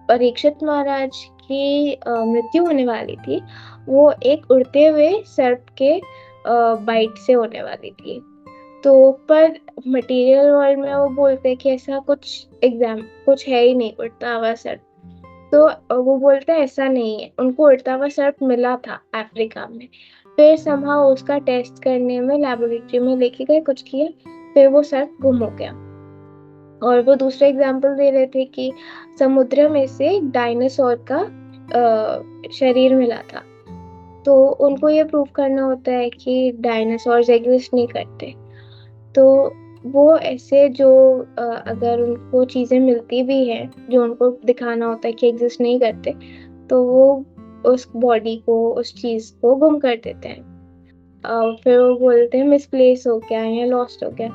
परीक्षित महाराज की मृत्यु होने वाली थी, वो एक उड़ते हुए सर्प के बाइट से होने वाली थी। तो पर मटेरियल वर्ल्ड में वो बोलते हैं कि ऐसा कुछ है ही नहीं उड़ता हुआ सर्प। तो वो बोलते हैं ऐसा नहीं है, उनको उड़ता हुआ सर्प मिला था अफ्रीका में, फिर समहाउ उसका टेस्ट करने में लेबोरेटरी में लेके गए, कुछ किया, फिर वो सर्प गुम हो गया। और वो दूसरा एग्जाम्पल दे रहे थे कि समुद्र में से एक डायनासोर का शरीर मिला था, तो उनको ये प्रूव करना होता है कि डायनासोर्स एग्जिस्ट नहीं करते। तो वो ऐसे जो अगर उनको चीज़ें मिलती भी हैं जो उनको दिखाना होता है कि एग्जिस्ट नहीं करते, तो वो उस बॉडी को, उस चीज़ को गुम कर देते हैं। फिर वो बोलते हैं मिसप्लेस हो गया या लॉस्ट हो गया।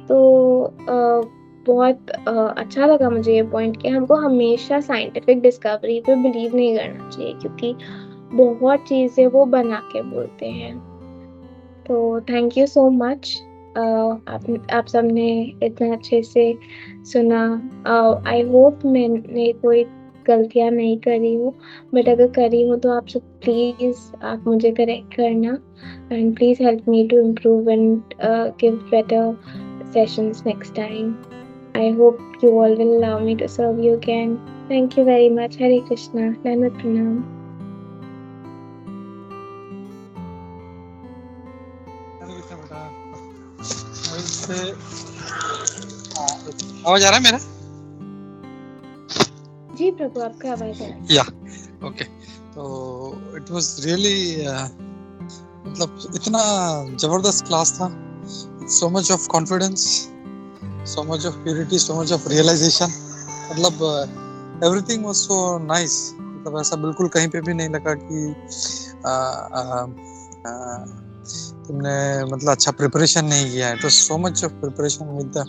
तो बहुत अच्छा लगा मुझे ये पॉइंट कि हमको हमेशा साइंटिफिक डिस्कवरी पे बिलीव नहीं करना चाहिए, क्योंकि बहुत चीज़ें वो बना के बोलते हैं। तो थैंक यू सो मच, आप सबने इतना अच्छे से सुना। आई होप मैंने कोई गलतियाँ नहीं करी हूँ, बट अगर करी हूँ तो आप सब प्लीज़ आप मुझे करेक्ट करना, and please help me to improve and give better sessions next time. I hope you all will allow me to serve you again. Thank you very much. Hare Krishna. Dandavat Pranam. हरे कृष्णा बेटा। वैसे आवाज आ रहा है मेरा? जी प्रभु, आपका आवाज है। या ओके। तो इट वाज रियली मतलब इतना जबरदस्त क्लास था, so much of confidence, so much of purity, so much of realization, मतलब everything was so nice। मतलब ऐसा बिल्कुल कहीं पे भी नहीं लगा कि तुमने मतलब अच्छा प्रिपरेशन नहीं किया है। तो so much of preparation with the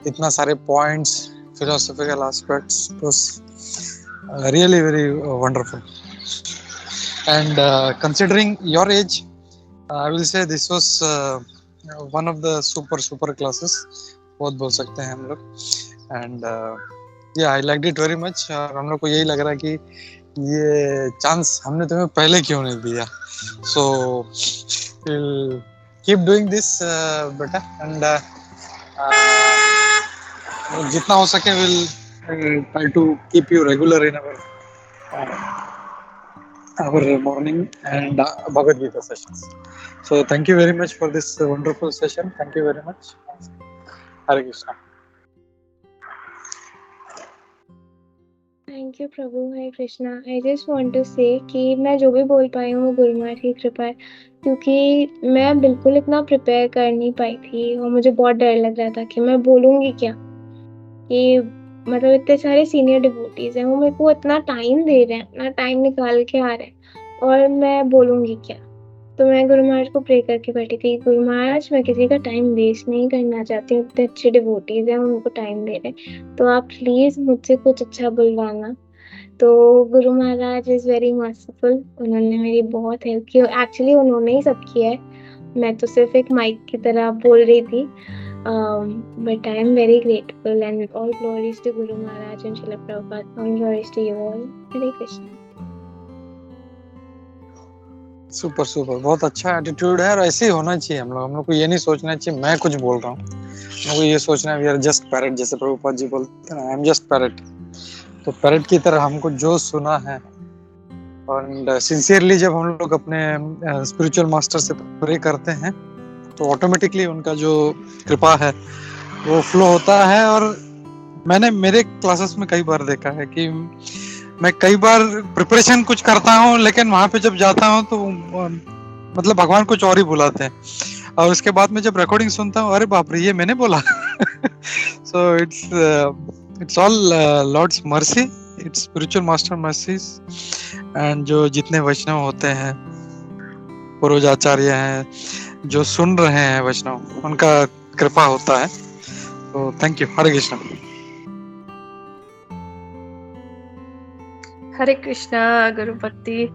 इतना सारे points, philosophical aspects. It was really very wonderful. And considering your age, I will say this was one of the super classes, बहुत बोल सकते हैं हम लोग. And yeah, I liked it very much. और हम लोग को यही लग रहा है कि ये चांस हमने तुम्हें पहले क्यों नहीं दिया. So we'll keep doing this, बेटा. And जितना हो सके we'll try to keep you regular in our morning and Bhagavad Gita sessions. So thank you very much for this wonderful session. Thank you very much. Hare Krishna. Thank you प्रभु. Hare Krishna. I just want to say कि मैं जो भी बोल पाई हूँ वो गुरु महाराज की कृपा है, क्योंकि मैं बिल्कुल इतना प्रिपेयर कर नहीं पाई थी और मुझे बहुत डर लग रहा था कि मैं बोलूँगी क्या, कि मतलब इतने सारे सीनियर डिवोटीज हैं, वो मेरे को इतना टाइम दे रहे हैं, अपना टाइम निकाल के आ रहे हैं, और मैं बोलूँगी क्या. तो मैं गुरु महाराज को प्रे करके बैठी थी, गुरु महाराज मैं किसी का टाइम वेस्ट नहीं करना चाहती हूँ, इतने अच्छे डिवोटीज हैं, उनको टाइम दे रहे हैं, तो आप प्लीज मुझसे कुछ अच्छा बुलवाना. तो Guru Maharaj is very merciful. उन्होंने मेरी बहुत हेल्प की. एक्चुअली उन्होंने ही सब किया है, मैं तो सिर्फ एक माइक की तरह बोल रही थी. But I am very grateful and all glories to guru Maharaj and Shrila Prabhupada. All glories to you all. Hare Krishna. Super बहुत अच्छा एटीट्यूड है और ऐसे ही होना चाहिए. हम लोग को ये नहीं सोचना चाहिए मैं कुछ बोल रहा हूँ. हम लोग को ये सोचना है वी आर जस्ट पैरेट, जैसे प्रभुपाद जी बोलते हैं ना, आई एम जस्ट पैरेट. तो पैरेट की तरह हमको जो सुना है, और सिंसियरली जब हम लोग अपने स्पिरिचुअल मास्टर से प्रे करते हैं तो ऑटोमेटिकली उनका जो कृपा है वो फ्लो होता है. और मैंने मेरे क्लासेस में कई बार देखा है कि मैं कई बार प्रिपरेशन कुछ करता हूँ, लेकिन वहां पे जब जाता हूँ तो मतलब भगवान कुछ और ही बुलाते हैं, और उसके बाद में जब रिकॉर्डिंग सुनता हूँ, अरे बाप रे ये मैंने बोला. So it's all Lord's mercy, it's spiritual master mercies. And जो जितने वैष्णव होते हैं, पूर्वजाचार्य हैं, जो सुन रहे हैं वैष्णव, उनका कृपा होता है. तो थैंक यू. हरे कृष्ण. हरे कृष्णा. गुरु भक्ति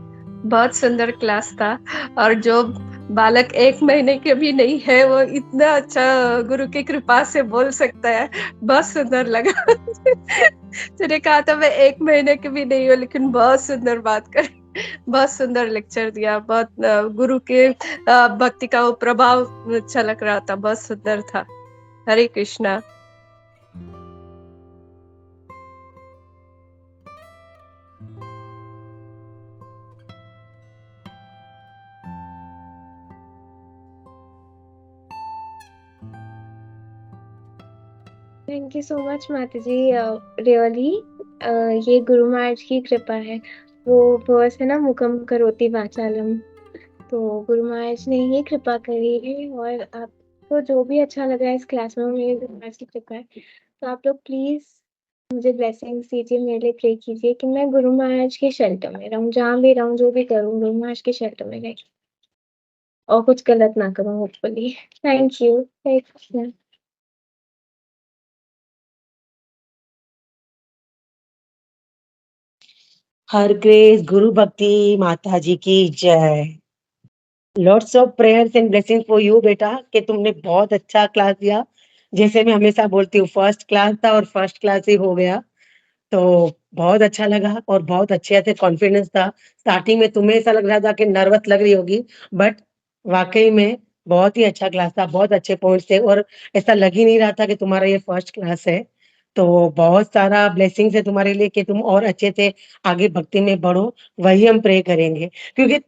बहुत सुंदर क्लास था, और जो बालक 1 महीने के भी नहीं है वो इतना अच्छा गुरु की कृपा से बोल सकता है. बहुत सुंदर लगा. तूने कहा था मैं 1 महीने के भी नहीं हूँ, लेकिन बहुत सुंदर बात कर, बहुत सुंदर लेक्चर दिया. बहुत गुरु के भक्ति का वो प्रभाव अच्छा लग रहा था, बहुत सुंदर था. Hare Krishna. Thank you so much माता जी. रियली ये गुरु महाराज की कृपा है. वो वर्स है ना, मुकम करोति वाचालम, तो गुरु महाराज ने ही कृपा करी है. और आपको जो भी अच्छा लग रहा है इस क्लास में, मेरे गुरु महाराज की कृपा है. तो आप लोग प्लीज मुझे ब्लेसिंग्स दीजिए, मेरे लिए प्रे कीजिए कि मैं गुरु महाराज के शेल्टर में रहूं, जहाँ भी रहूं, जो भी करूं, गुरु महाराज के शेल्टर में रह, और कुछ गलत ना करूं hopefully. Thank you. Hare Krishna. Her grace गुरु भक्ति माता जी की जय. Lots of prayers and blessing for you बेटा, कि तुमने बहुत अच्छा क्लास दिया. जैसे मैं हमेशा बोलती हूँ, फर्स्ट क्लास था और फर्स्ट क्लास ही हो गया. तो बहुत अच्छा लगा और बहुत अच्छे से कॉन्फिडेंस था. स्टार्टिंग में तुम्हें ऐसा लग रहा था कि नर्वस लग रही होगी, बट वाकई में बहुत ही अच्छा क्लास था. बहुत अच्छे पॉइंट्स थे और ऐसा लग ही नहीं रहा था कि तुम्हारा ये फर्स्ट क्लास है. तो बहुत सारा ब्लेसिंग्स है तुम्हारे लिए कि तुम और अच्छे से आगे भक्ति में बढ़ो. वही हम प्रे करेंगे, क्योंकि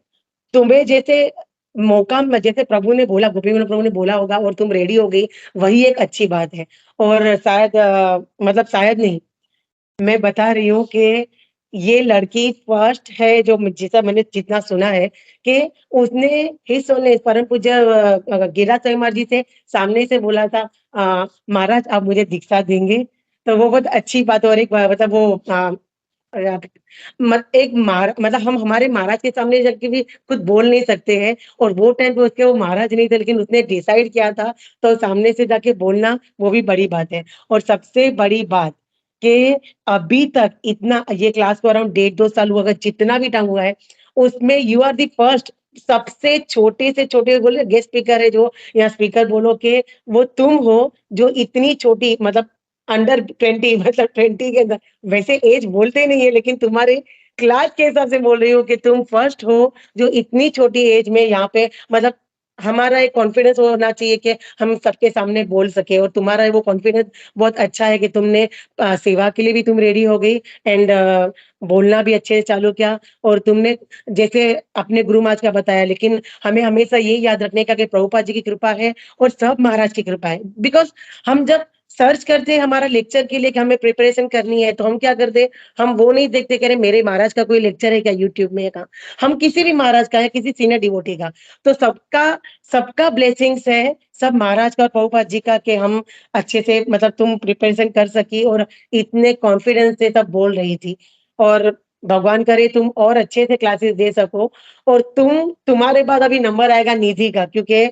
तुम्हें जैसे मौका, जैसे प्रभु ने बोला, गोपी प्रभु ने बोला होगा और तुम रेडी हो गई, वही एक अच्छी बात है. और शायद मतलब शायद नहीं, मैं बता रही हूँ कि ये लड़की फर्स्ट है जो जिसका मैंने जितना सुना है कि उसने ही परम पूज्य गिरिराज स्वामी महाराज जी से सामने से बोला था, महाराज आप मुझे दीक्षा देंगे. तो वो बहुत अच्छी बात. और एक मतलब वो मतलब हम हमारे महाराज के सामने जाके भी खुद बोल नहीं सकते हैं, और वो टाइम पे उसके वो महाराज नहीं थे, लेकिन उसने डिसाइड किया था, तो सामने से जाके बोलना वो भी बड़ी बात है. और सबसे बड़ी बात कि अभी तक इतना ये क्लास को अराउंड 1.5-2 साल हुआ, अगर जितना भी टाइम हुआ है उसमें यू आर दी फर्स्ट, सबसे छोटे से छोटे बोले गेस्ट स्पीकर है जो, या स्पीकर बोलो कि वो तुम हो जो इतनी छोटी, मतलब अंडर 20, मतलब 20 के अंदर, वैसे एज बोलते नहीं है लेकिन तुम्हारे क्लास के हिसाब से बोल रही हूँ कि तुम फर्स्ट हो जो इतनी छोटी एज में यहाँ पे, मतलब हमारा एक कॉन्फिडेंस होना चाहिए कि हम सबके सामने बोल सके, और तुम्हारा वो कॉन्फिडेंस बहुत अच्छा है कि तुमने सेवा के लिए भी तुम रेडी हो गई, एंड बोलना भी अच्छे से चालू किया, और तुमने जैसे अपने गुरु महाराज का बताया, लेकिन हमें हमेशा ये याद रखने का कि प्रभुपाद जी की कृपा है और सब महाराज की कृपा है। बिकॉज हम जब सर्च करते हैं हमारा लेक्चर के लिए कि हमें प्रिपरेशन करनी है, तो हम क्या करते हैं, हम वो नहीं देखते कि अरे मेरे महाराज का कोई लेक्चर है क्या यूट्यूब में, या कहाँ, हम किसी भी महाराज का है, किसी सीनियर डिवोटी का, तो सबका सबका ब्लेसिंग्स है, सब महाराज का और प्रभुपाद जी का, कि हम अच्छे से, मतलब तुम प्रिपरेशन कर सकी और इतने कॉन्फिडेंस से तब बोल रही थी, और भगवान करे तुम और अच्छे से क्लासेस दे सको, और तुम्हारे बाद अभी नंबर आएगा निधि का, क्योंकि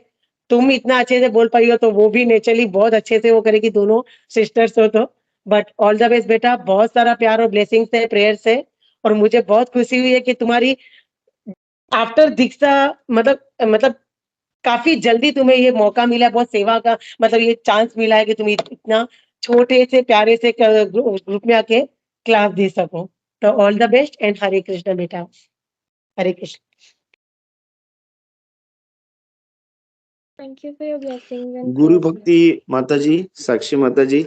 तुम इतना अच्छे से बोल पाई हो तो वो भी नेचुरली बहुत अच्छे से वो करेगी, दोनों सिस्टर्स हो तो। बट ऑल द बेस्ट बेटा, बहुत सारा प्यार और ब्लेसिंग्स है, प्रेयर्स है, और मुझे बहुत खुशी हुई है कि तुम्हारी आफ्टर दीक्षा, मतलब काफी जल्दी तुम्हें ये मौका मिला है, बहुत सेवा का, मतलब ये चांस मिला है कि तुम इतना छोटे से प्यारे से ग्रुप में आके क्लास दे सको। तो ऑल द बेस्ट एंड हरे कृष्ण बेटा, हरे Krishna. Thank you for your blessings and Guru prayers. भक्ति माता जी, साक्षी माता जी,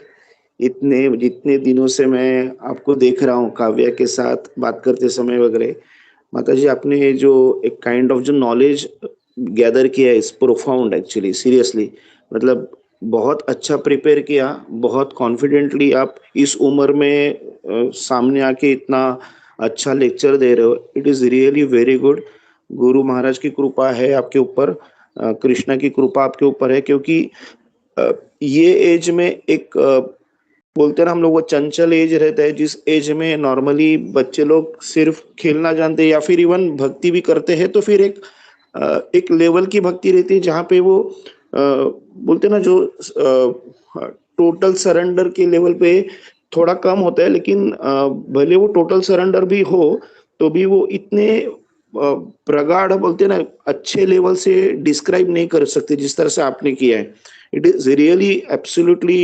जितने दिनों से मैं आपको देख रहा हूँ काव्या के साथ बात करते समय वगैरह, माता जी आपने जो एक काइंड ऑफ जो नॉलेज गैदर किया है, इस प्रोफाउंड एक्चुअली, सीरियसली, मतलब बहुत अच्छा प्रिपेयर किया, बहुत कॉन्फिडेंटली आप इस उम्र में सामने आके इतना अच्छा लेक्चर दे रहे हो। It is really very good. Guru Maharaj की कृपा है आपके ऊपर, कृष्णा की कृपा आपके ऊपर है, क्योंकि ये एज में एक बोलते हैं ना हम लोग, वो चंचल एज रहता है, जिस एज में नॉर्मली बच्चे लोग सिर्फ खेलना जानते हैं या फिर इवन भक्ति भी करते हैं, तो फिर एक लेवल की भक्ति रहती है जहाँ पे वो बोलते हैं ना जो टोटल सरेंडर के लेवल पे थोड़ा कम होता है, लेकिन भले वो टोटल सरेंडर भी हो तो भी वो इतने प्रगाढ़, बोलते हैं ना, अच्छे लेवल से डिस्क्राइब नहीं कर सकते जिस तरह से आपने किया है। It is really absolutely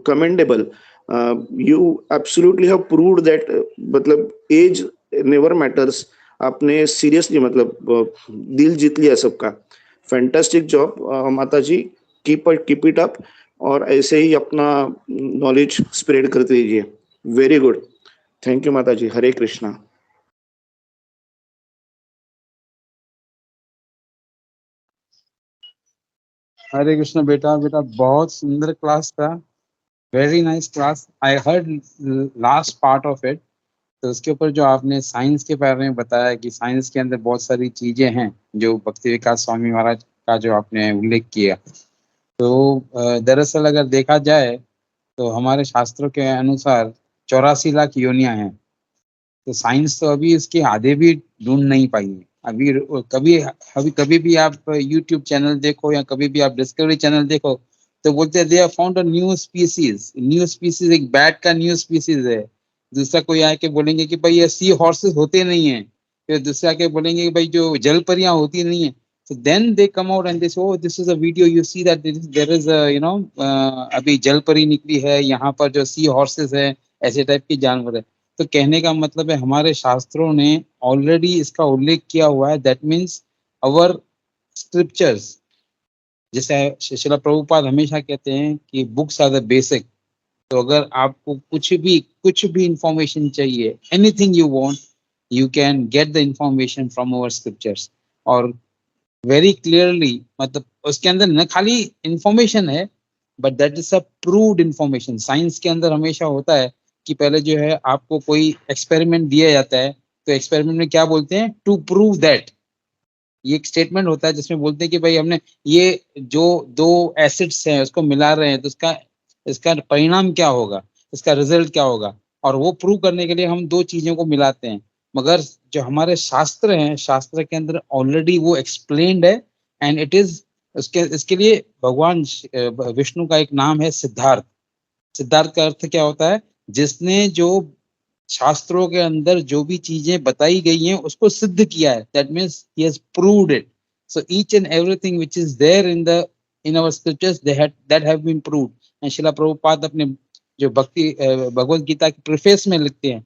commendable. You absolutely have proved that मतलब एज नेवर मैटर्स। आपने सीरियसली मतलब दिल जीत लिया सबका। फैंटास्टिक जॉब माता जी, कीप इट अप, और ऐसे ही अपना नॉलेज स्प्रेड करते रहिए। वेरी गुड, थैंक यू माता जी। हरे कृष्णा। हरे कृष्ण बेटा, बहुत सुंदर क्लास था, very nice class. I heard last part of it. तो उसके ऊपर जो आपने साइंस के बारे में बताया कि साइंस के अंदर बहुत सारी चीजें हैं, जो भक्ति विकास स्वामी महाराज का जो आपने उल्लेख किया, तो दरअसल अगर देखा जाए तो हमारे शास्त्रों के अनुसार 84 लाख योनियां हैं। तो साइंस तो अभी इसके आधे भी ढूंढ नहीं पाई है अभी। कभी भी आप यूट्यूब चैनल देखो या कभी भी आप डिस्कवरी चैनल देखो, तो बोलते हैं they are found a new species. New species एक बैट का न्यू स्पीसीज है। दूसरा कोई आके बोलेंगे कि भाई ये सी हॉर्सेस होते नहीं है। फिर दूसरे आके बोलेंगे कि भाई जो जल परियां होती नहीं है। So then they come out and they say, oh, this is a video. You see that there is a, अभी जल परी निकली है, यहाँ पर जो सी हॉर्सेस है, ऐसे टाइप के जानवर है। तो कहने का मतलब है हमारे शास्त्रों ने ऑलरेडी इसका उल्लेख किया हुआ है। दैट मीन्स अवर स्क्रिप्चर्स, जैसे श्रील प्रभुपाद हमेशा कहते हैं कि बुक्स आर द बेसिक। तो अगर आपको कुछ भी इंफॉर्मेशन चाहिए, anything you want, you can get the information from our scriptures. और वेरी क्लियरली, मतलब उसके अंदर न खाली इंफॉर्मेशन है, but that is a proved information. Science के अंदर हमेशा होता है कि पहले जो है आपको कोई एक्सपेरिमेंट दिया जाता है, तो एक्सपेरिमेंट में क्या बोलते हैं, टू प्रूव दैट। ये एक स्टेटमेंट होता है जिसमें बोलते हैं कि भाई हमने ये जो दो एसिड्स हैं उसको मिला रहे हैं, तो इसका परिणाम क्या होगा, इसका रिजल्ट क्या होगा। और वो प्रूव करने के लिए हम दो चीजों को मिलाते हैं। मगर जो हमारे शास्त्र हैं, शास्त्र के अंदर ऑलरेडी वो एक्सप्लेन्ड है, एंड इट इज इसके लिए भगवान विष्णु का एक नाम है सिद्धार्थ। सिद्धार्थ का अर्थ क्या होता है, जिसने जो शास्त्रों के अंदर जो भी चीजें बताई गई हैं उसको सिद्ध किया है, that means he has proved it. So each and everything which is there in our scriptures, that have been proved. And शिला प्रभुपाद अपने जो भगवत गीता की प्रीफेस में लिखते हैं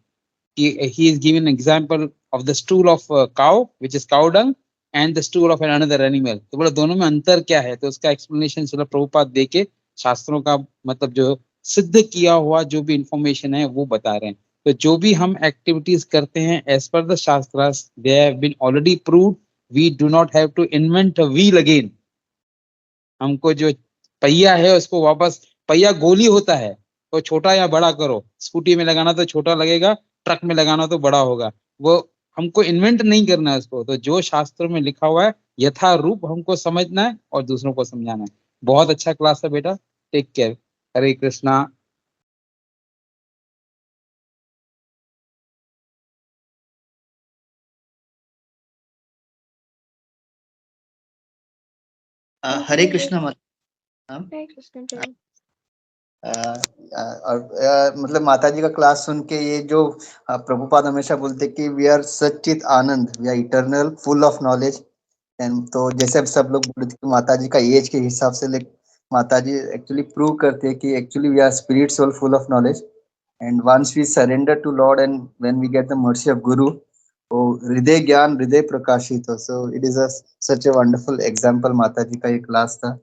कि he is giving an example of the stool of cow, which is cow dung, and the stool of another animal. तो बोला दोनों में अंतर क्या है, तो उसका एक्सप्लेनेशन शिला प्रभुपाद देके शास्त्रों का मतलब जो सिद्ध किया हुआ जो भी इंफॉर्मेशन है वो बता रहे हैं. तो जो भी हम एक्टिविटीज करते हैं as per the shastras, they have been already proved. We do not have to invent a wheel again. हमको जो पहिया है उसको वापस, पहिया गोली होता है तो छोटा या बड़ा करो, स्कूटी में लगाना तो छोटा लगेगा, ट्रक में लगाना तो बड़ा होगा. वो हमको इन्वेंट नहीं करना है उसको. तो जो शास्त्रों में लिखा हुआ है यथा रूप हमको समझना है और दूसरों को समझाना है. बहुत अच्छा क्लास है बेटा. Take care. Hare Krishna. Hare Krishna ma'am. Hare Krishna प्रभु. और मतलब माता जी का क्लास सुन के ये जो प्रभुपाद हमेशा बोलते कि वी आर सच्चित आनंद, we are eternal, full of knowledge. And तो जैसे अब सब लोग बोल रहे थे कि माता जी का एज के हिसाब से माता जी एक्चुअली प्रूव करते हैं कि actually we are spirit soul full of knowledge. And once we surrender to Lord and when we get the mercy of guru, तो हृदय ज्ञान हृदय प्रकाशित हो. So it is such a wonderful example. माता जी का ये क्लास था.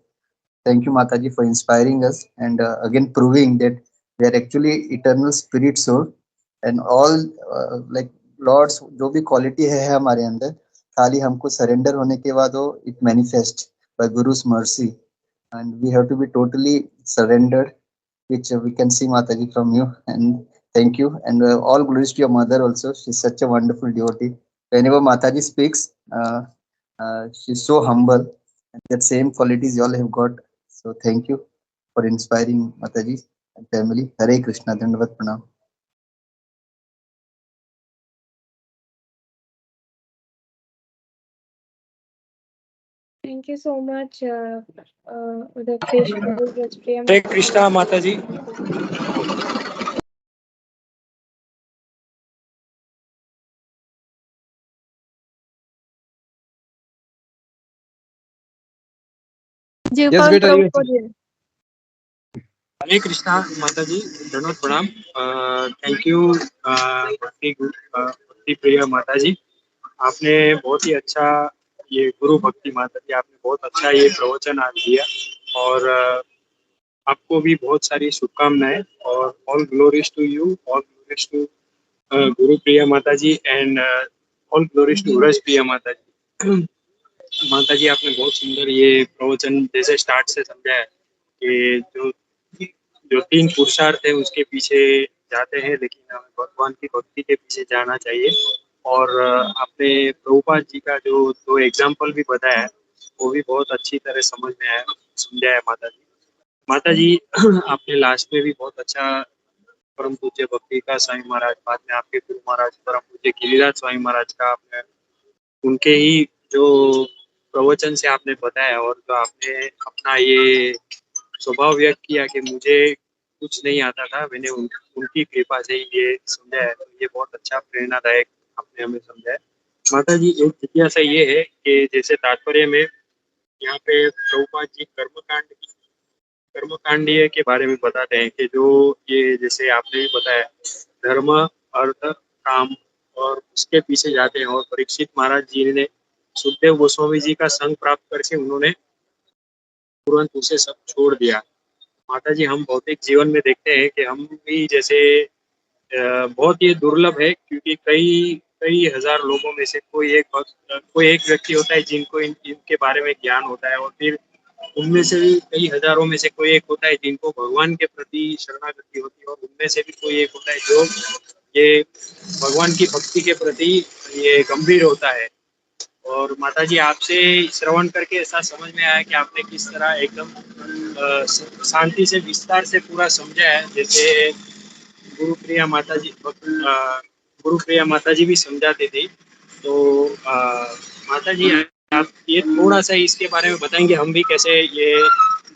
Thank you, Mataji, for inspiring us and again proving that we are actually eternal spirit soul and all like Lord's जो भी quality है हमारे अंदर, खाली हमको surrender होने के बाद वो it manifest by Guru's mercy and we have to be totally surrendered, which we can see Mataji from you. And thank you and all glories to your mother also. She's such a wonderful devotee. Whenever Mataji speaks, she's so humble and that same qualities you all have got. So thank you for inspiring Mataji and family. Hare Krishna. Dandavat Pranam. Thank you so much, Udapkesh Guru Rajpriya. हरे कृष्णा माता जी. Yes, बेटा, yes. हरे कृष्णा माता जी. धन्यवाद प्रणाम. Thank you भक्ति प्रिय माता जी. आपने बहुत ही अच्छा ये गुरु भक्ति माता जी, आपने बहुत अच्छा ये प्रवचन आज दिया और आपको भी बहुत सारी शुभकामनाएं और all glories to you, all glories to Guru Priya माता जी and all glories to Raj Priya माता जी. माता जी आपने बहुत सुंदर ये प्रवचन जैसे स्टार्ट से समझाया कि जो 3 पुरुषार्थ है उसके पीछे जाते हैं, लेकिन हमें भगवान की भक्ति के पीछे जाना चाहिए. और आपने प्रभुपाद जी का जो 2 एग्जाम्पल भी बताया है वो भी बहुत अच्छी तरह समझ में आया, समझाया माता जी. माता जी आपने लास्ट में भी बहुत अच्छा परम पूज्य भक्ति का स्वामी महाराज, बाद में आपके गुरु महाराज परम पूज्य गिरिराज स्वामी महाराज का आपने उनके ही जो प्रवचन से आपने बताया और जो आपने अपना ये स्वभाव व्यक्त किया कि मुझे कुछ नहीं आता था, मैंने उनकी कृपा से ही ये समझाया. तो ये बहुत अच्छा प्रेरणादायक आपने हमें समझाया. माता जी एक जिज्ञासा ये है कि जैसे तात्पर्य में यहाँ पे प्रभुपाद जी कर्मकांडीय के बारे में बताते हैं कि जो ये जैसे आपने भी बताया धर्म अर्थ काम और उसके पीछे जाते हैं और परीक्षित महाराज जी ने सुखदेव गोस्वामी जी का संग प्राप्त करके उन्होंने तुरंत उसे सब छोड़ दिया. माता जी हम भौतिक जीवन में देखते हैं कि हम भी जैसे बहुत ही दुर्लभ है क्योंकि कई हजार लोगों में से कोई एक व्यक्ति होता है जिनको इनके बारे में ज्ञान होता है और फिर उनमें से भी कई हजारों में से कोई एक होता है जिनको भगवान के प्रति शरणागति होती है और उनमें से भी कोई एक होता है जो ये भगवान की भक्ति के प्रति ये गंभीर होता है. और माता जी आपसे श्रवण करके ऐसा समझ में आया कि आपने किस तरह एकदम शांति से विस्तार से पूरा समझा है, जैसे गुरुप्रिया माता जी भी समझाते थे. तो माता जी आप ये थोड़ा सा इसके बारे में बताएंगे, हम भी कैसे ये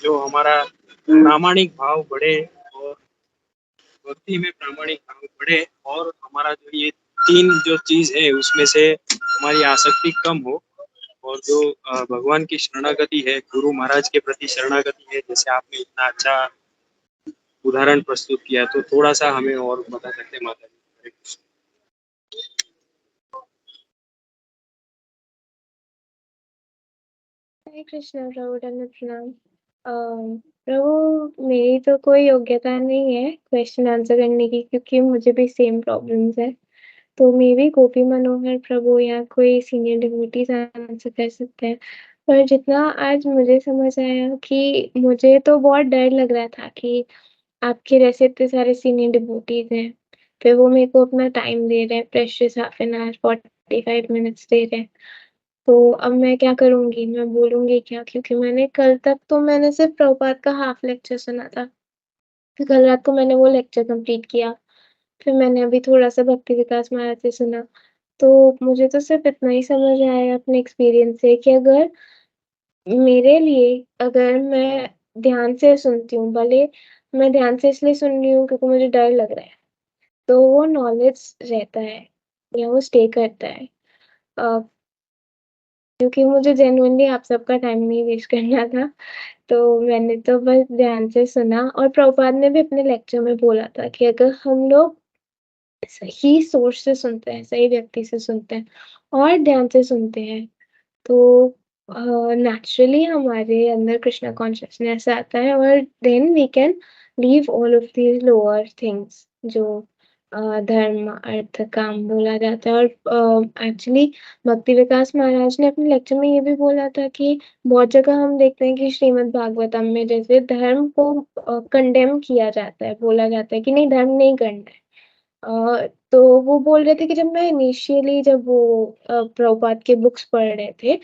जो हमारा प्रामाणिक भाव बढ़े और भक्ति में प्रामाणिक बढ़े और हमारा जो ये 3 जो चीज है उसमें से हमारी आसक्ति कम हो, और जो भगवान की शरणागति है, गुरु महाराज के प्रति शरणागति है, जैसे आपने इतना अच्छा उदाहरण प्रस्तुत किया, तो थोड़ा सा हमें और बता सकते हैं माता जी? हरे कृष्ण। हरे कृष्णा प्रभु, दंडवत प्रणाम। प्रभु, मेरी तो कोई योग्यता नहीं है क्वेश्चन आंसर करने की, क्योंकि मुझे भी सेम प्रॉब्लम्स है। तो मे बी गोपी मनोहर प्रभु या कोई सीनियर डिवोटीज आंसर कर सकते हैं। पर जितना आज मुझे समझ आया कि मुझे तो बहुत डर लग रहा था कि आपके जैसे इतने सारे सीनियर डिवोटीज हैं, फिर वो मेरे को अपना टाइम दे रहे हैं, precious half an hour 45 minutes दे रहे हैं। तो अब मैं क्या करूँगी? मैं बोलूँगी क्या? क्योंकि मैंने कल तक तो मैंने सिर्फ़ प्रभुपाद का हाफ लेक्चर सुना था। फिर कल रात को मैंने वो लेक्चर कंप्लीट किया। फिर मैंने अभी थोड़ा-सा भक्ति विकास महाराज से सुना। तो मुझे तो सिर्फ़ इतना ही समझ आया अपने एक्सपीरियंस से कि मेरे लिए अगर मैं ध्यान से सुनती हूँ, भले मैं ध्यान से इसलिए सुन रही हूँ क्योंकि मुझे डर लग रहा है, तो वो नॉलेज रहता है या वो स्टे करता है। क्योंकि मुझे जेन्युइनली आप सबका टाइम नहीं वेस्ट करना था, तो मैंने तो बस ध्यान से सुना। और प्रभुपाद ने भी अपने लेक्चर में बोला था कि अगर हम लोग सही सोर्स से सुनते हैं, सही व्यक्ति से सुनते हैं और ध्यान से सुनते हैं, तो नेचुरली हमारे अंदर कृष्णा कॉन्शियसनेस आता है और then we can leave all of these lower things जो धर्म, अर्थ, काम बोला जाता है। और एक्चुअली भक्ति विकास महाराज ने अपने लेक्चर में ये भी बोला था कि बहुत जगह हम देखते हैं कि श्रीमद् भागवतम में जैसे धर्म को कंडेम किया जाता है, बोला जाता है कि नहीं, धर्म नहीं करना है। तो वो बोल रहे थे कि जब मैं इनिशियली जब वो प्रभुपाद के बुक्स पढ़ रहे थे,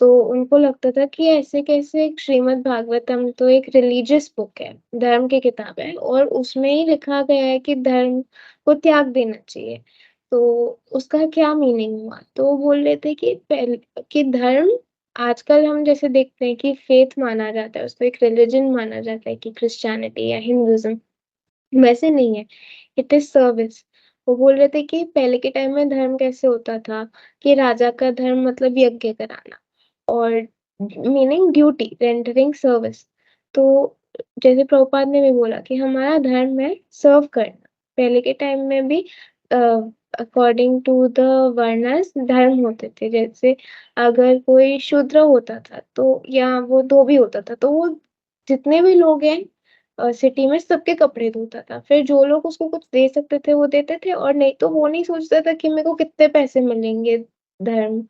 तो उनको लगता था कि ऐसे कैसे श्रीमद् भागवतम तो एक रिलीजियस बुक है, धर्म की किताब है और उसमें ही लिखा गया है कि धर्म को त्याग देना चाहिए। तो उसका क्या मीनिंग हुआ? तो वो बोल रहे थे कि कि धर्म आजकल हम जैसे देखते हैं कि फेथ माना जाता है, उसको एक रिलिजन माना जाता है कि क्रिश्चियनिटी या हिंदुइज्म, वैसे नहीं है, इट इज़ सर्विस। वो बोल रहे थे कि पहले के टाइम में धर्म कैसे होता था कि राजा का धर्म मतलब यज्ञ कराना और मीनिंग ड्यूटी, रेंडरिंग सर्विस। तो जैसे प्रभुपाद ने भी बोला कि हमारा धर्म है सर्व करना। पहले के टाइम में भी अकॉर्डिंग टू द वर्णस धर्म होते थे। जैसे अगर कोई शूद्र होता था तो या वो धोबी होता था, तो वो जितने भी लोग हैं सिटी में सबके कपड़े धोता था। फिर जो लोग उसको कुछ दे सकते थे वो देते थे, और नहीं तो वो नहीं सोचता था कि मेरे को कितने पैसे मिलेंगे धर्म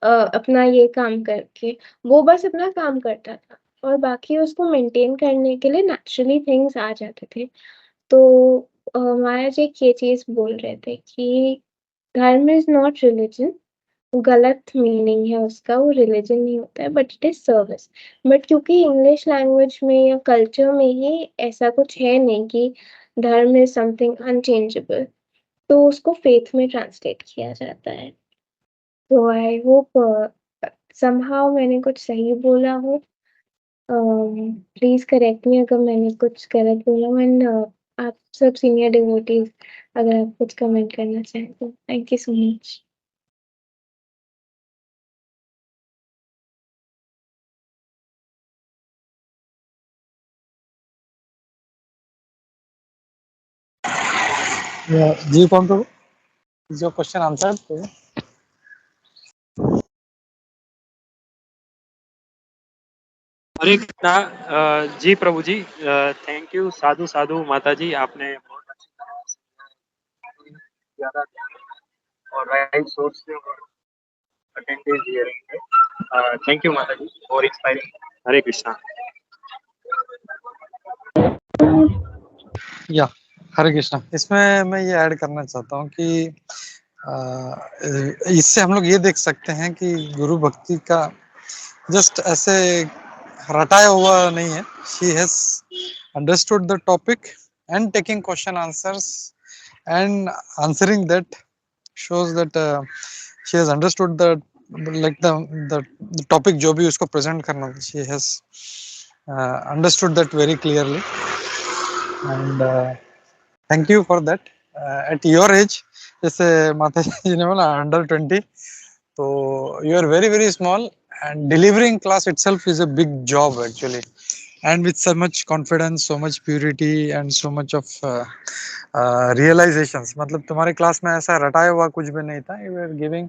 अपना ये काम करके। वो बस अपना काम करता था और बाकी उसको मेंटेन करने के लिए नेचुरली थिंग्स आ जाते थे। तो महाराज एक ये चीज़ बोल रहे थे कि धर्म इज़ नॉट रिलिजन, गलत मीनिंग है उसका, वो रिलीजन नहीं होता है but it is service. But क्योंकि इंग्लिश लैंग्वेज में या कल्चर में ही ऐसा कुछ है नहीं कि धर्म इज समथिंग अनचेंजेबल, तो उसको फेथ में ट्रांसलेट किया जाता है। तो आई होप समहाउ मैंने कुछ सही बोला हो। प्लीज करेक्ट मी अगर मैंने कुछ गलत बोला हो। एंड आप सब सीनियर डिवोटीज अगर आप कुछ कमेंट करना चाहें तो थैंक यू सो मच। जी कौन प्रभु? Is your question answered? Hare Krishna. जी प्रभु जी, थैंक यू। साधु साधु माता जी, आपने बहुत अच्छी तरह से ज्यादा ध्यान और राइट सोर्स से और अटेंडेंस दिए रहेंगे। थैंक यू माता जी और इंस्पायरिंग। हरे कृष्णा। या हरे कृष्णा। इसमें मैं ये ऐड करना चाहता हूँ कि इससे हम लोग ये देख सकते हैं कि गुरु भक्ति का जस्ट ऐसे रटाया हुआ नहीं है। She has understood the topic and taking question answers and answering that shows that she has understood the like the topic जो भी उसको present करना था, she has understood that very clearly and thank you for that. At your age, जैसे माता जी ने बोला अंडर 20, तो you are very very small and delivering class itself is a big job actually, and with so much confidence, so much purity and so much of realizations. मतलब तुम्हारे class में ऐसा रटाया हुआ कुछ भी नहीं था. You were giving,